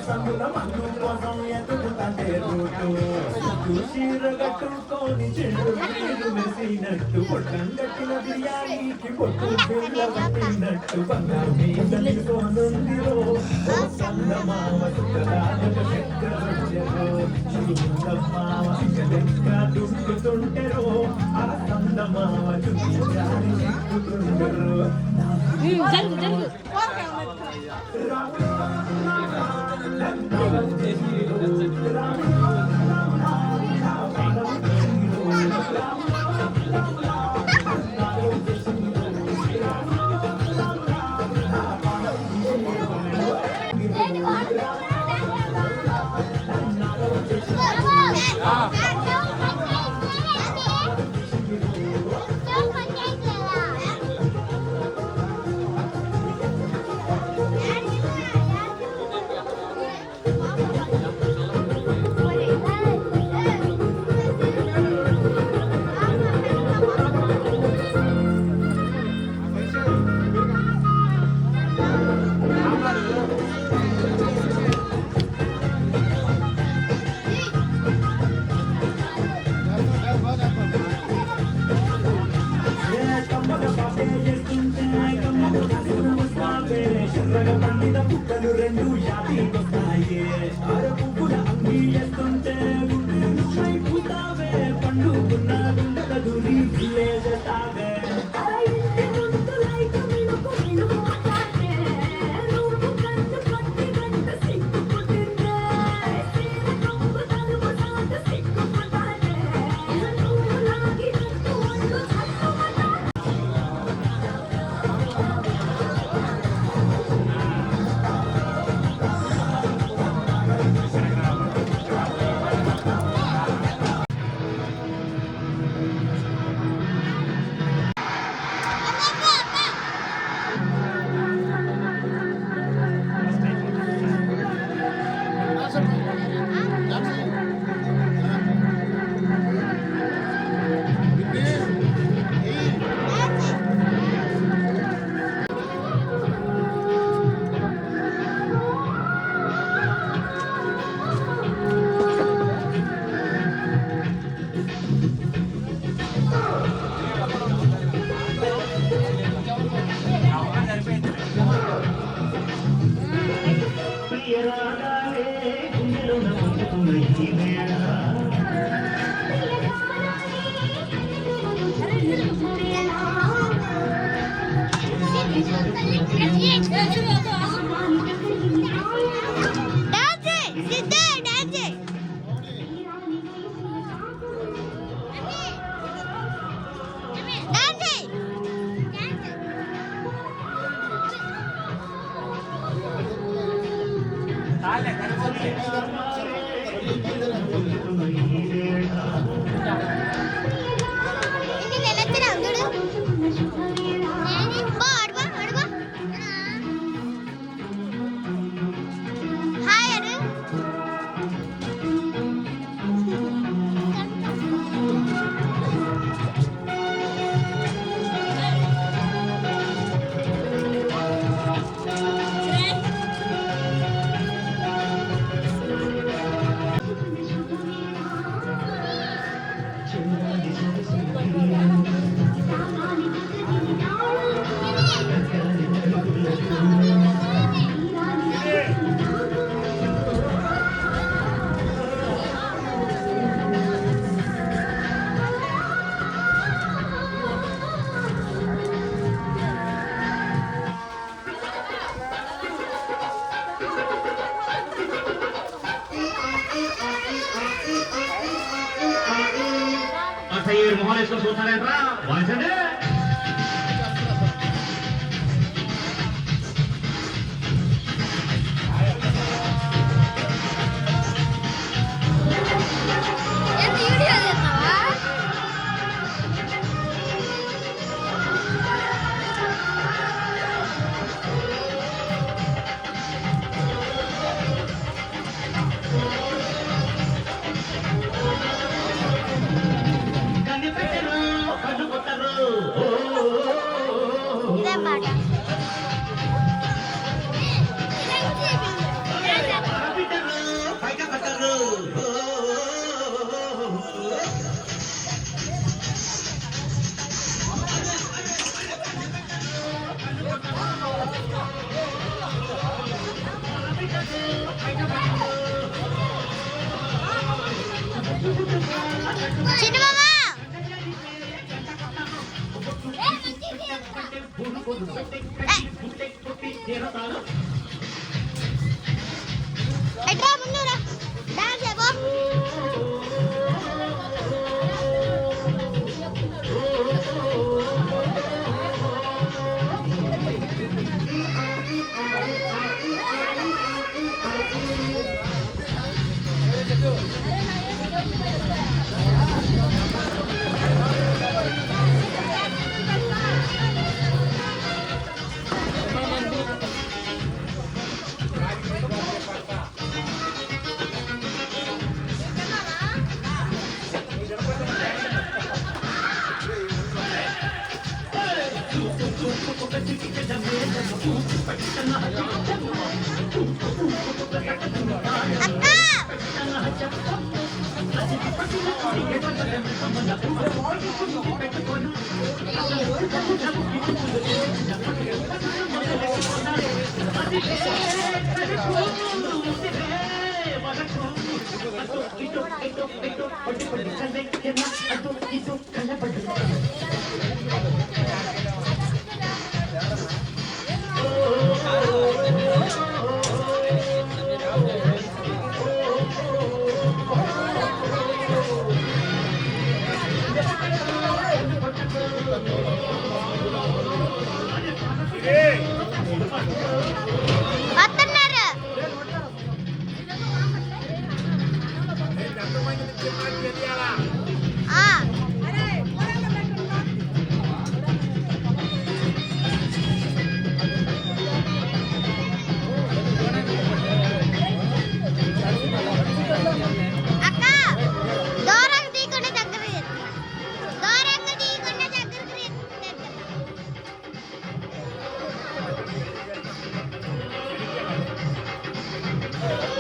సందుల మందు కోసం ఎదుగుతాంటే రూటు చీర కట్టుకొని చెడు నీరు మెసినట్టు పొట్టం కట్టిన బిర్యానీకి పొట్టు బిల్ల పట్టినట్టు బంగారు మీద నిలుకొనుందిరో ఓ సందమామ సుఖరాజక చక్రవర్తిరో మామ లెక్క దుక్కుతుంటెరో ఆ సందమామ చుట్టుగాని ఎక్కుతుంటెరో జరుగు జరుగు Daddy, ఇది నెలొచ్చిన చూడు బా అడుగు అడుగు హాయ్ అడు మొహం వేసుకొని చూస్తారేంట్రా వాయించండి. వీడియో చేస్తావా ఇదే పాట చిన్నమామ ఎట్రా ముందురా డాన్స్ చేయబో వస్తున్నారు అక్క దూరంగా తీయకుండా దగ్గర దూరంగా తీయకుండా దగ్గరికి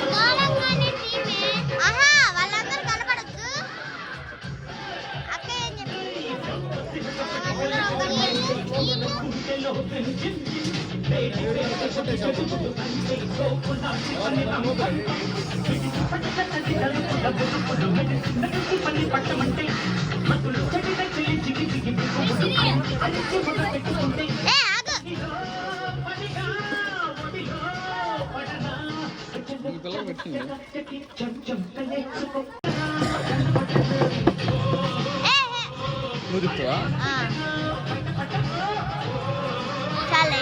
దూరంగానే తీమే ఆహా వాళ్ళందరూ కనపడొద్దు అక్క ఏం పిల్లలు పెట్టింది నువ్వు చెప్తావా చాలా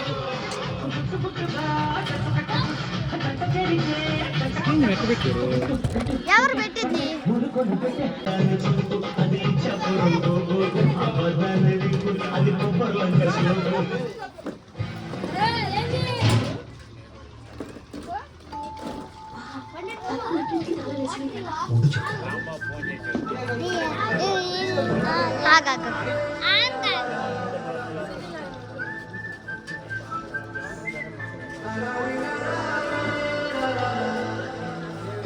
ఎవరు పెట్టింది?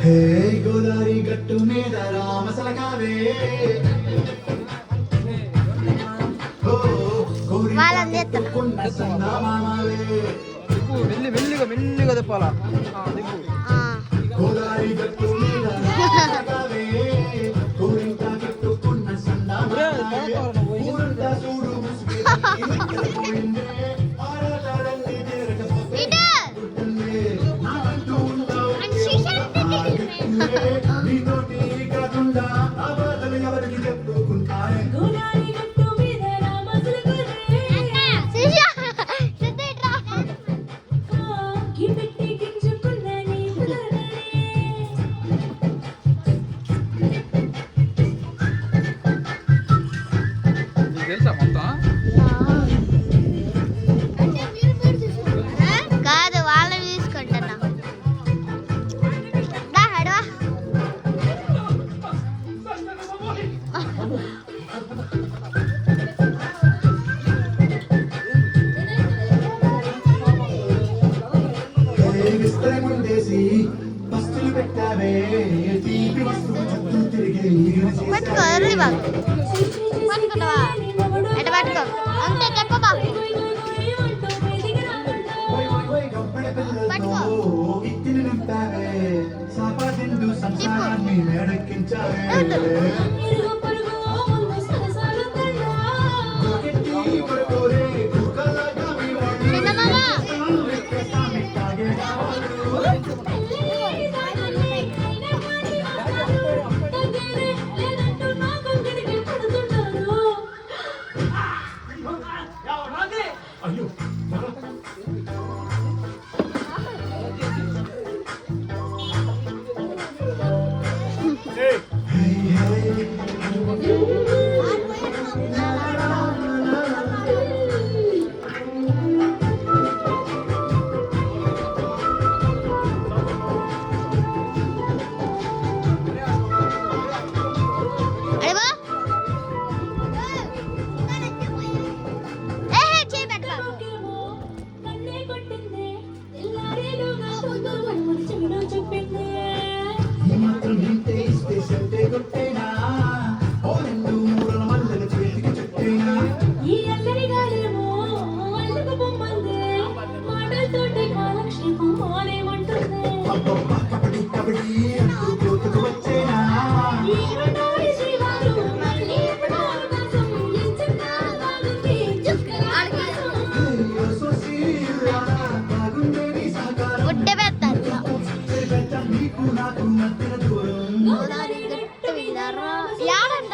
హే గోదావరి గట్టు మీద రామసలకావే వాళ్ళని చేస్తాను. మెల్లిగా మెల్లిగా తిప్పాలా దిప్పు గోదావరి గట్టు మీద రామసలకావే కోరింత కట్టుకున్న సందామావే ఊరంతా చూడు ముసుగేసి ఆరాటాడండి ఇటు నాకంటూ ఉండవు శిష్యుడు నీతోటి కాకుండా ఆ బాధలు ఎవరికి చెప్పుకుంటారే నీకు తెలుసా మొత్తం కాదు వాళ్ళని తీసుకుంటున్నా. హడవా విస్తరముందేసి బస్తులు పెట్టావే తీపి వస్తువు చుట్టూ తిరిగి పట్టుకో ఎర్రి బాబు పట్టుకుంటావా? ఎట పట్టుకో అంతే చెప్పబా. పట్టుకో ఇత్తిని నింపావే సాపాదిండు సంసారాన్ని మేడెక్కించావే కొకెట్టి కొడుకోరే కుక్కలాగా చిన్నమామ అయ్యో అడివా చేయి పెట్టు ఈ మాత్రం ఇంతే ఇస్తే సెంటే కొట్టేనా ఓ రెండు మూరల మల్లెల చేతికి చుట్టేనా ఈ అల్లరి గాలేమో అల్లుకు బొమ్మందే మాటలతోటి కాలక్షేపం మానేమంటుంది అబ్బబ్బా కబడ్డీ కబడ్డీ అంటూ కోతుకు వచ్చేనా ఈ వటారి శ్రీవారు మళ్ళీ ఎప్పుడో అవకాశం ఎంచక్కా బాగుంది ఆడకాశం అయ్యో సోసీరా బాగుందే నీ సహకారం గుడ్డ పెడతారు. పెద్ద నీకు నాకు మధ్యన దూరం గోదావరి గట్టు మీద యాడంట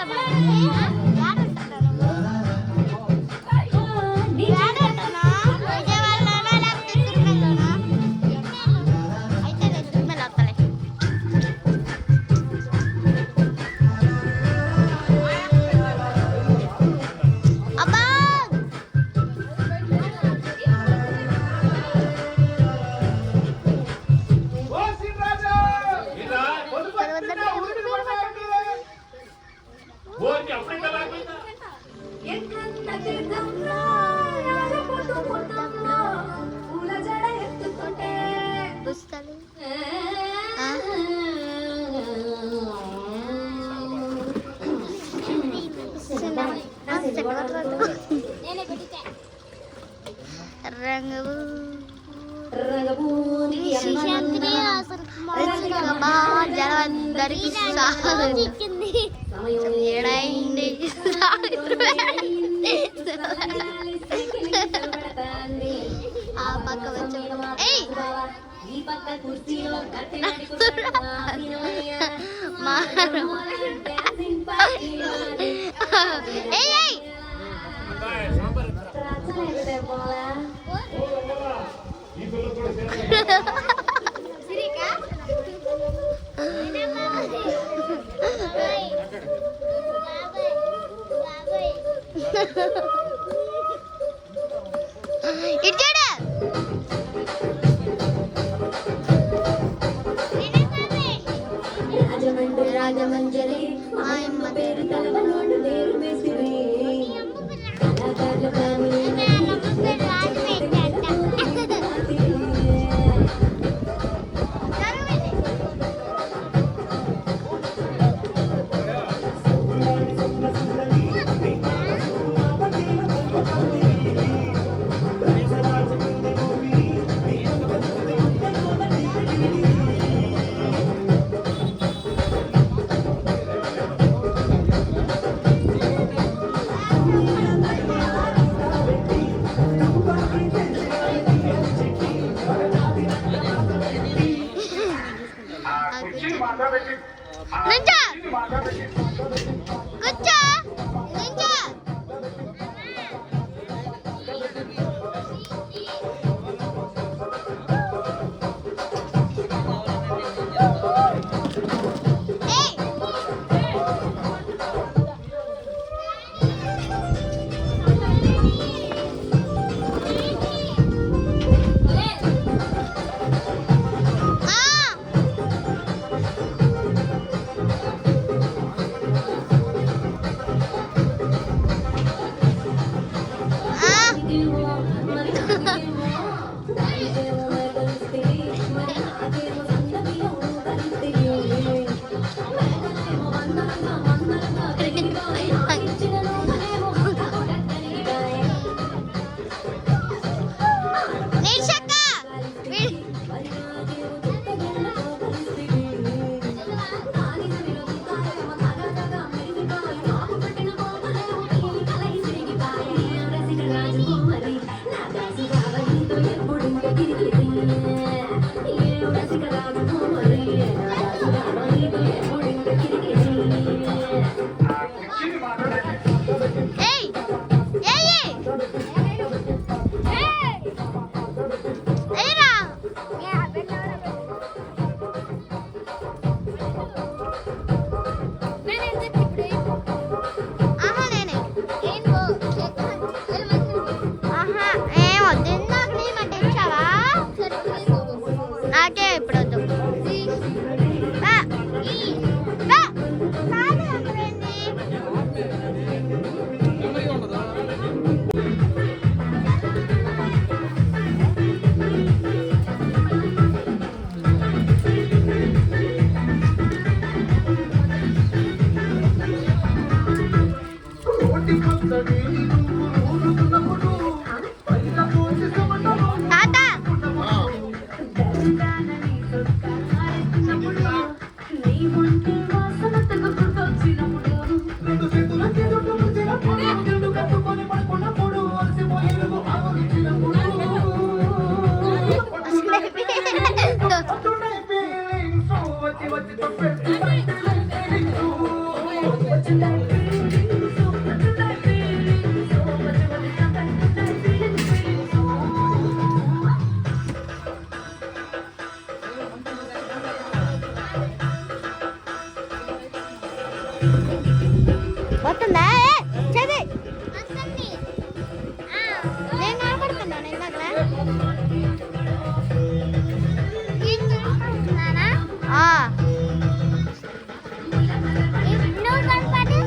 యాడంటనా విజయవాడలోనా లేకపోతే తిరుమలలోనా? అయితే నేను తిరుమల వస్తలే. అబ్బా ఎక్కన్న తీర్థంలో యాలపోతూ పొద్దంలో పూల జడ ఎత్తుకుంటే పుస్తలు రంగు రంగభూమికి శిశాంతిని జలవందరికి సమయం ఏడైంది ఆ పక్క వచ్చి ఈ పక్క కుర్చీలో సిరికా ఇటు చూడు. రాజమంజరి ఆయమ్మ పేరు తలవనోడు లేరు మేసిరి కళాకారుల ఫ్యామిలీ నుంచో. కూర్చో. నుంచో. ఏయ్. ఆ. నిషక్క. ఏయ్. ఏయ్. ఏరా. ఆహా నేనే. ఆహా ఏమో తిన్నాక నీమంటే ఇచ్చావా? నాకే ఇప్పుడు వద్దు. రా. రా. కాదు అక్కడేంది? తాత. వస్తుందా? చదివి. నేను కనపడుతున్నాను ఇందాకలా. నువ్వు కనపడు.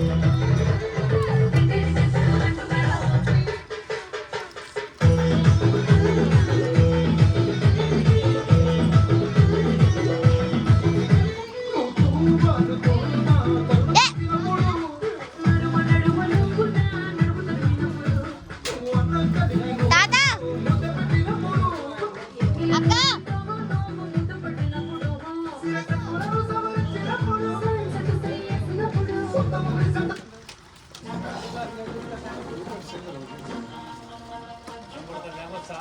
తాత. అక్క. లేవచ్చా?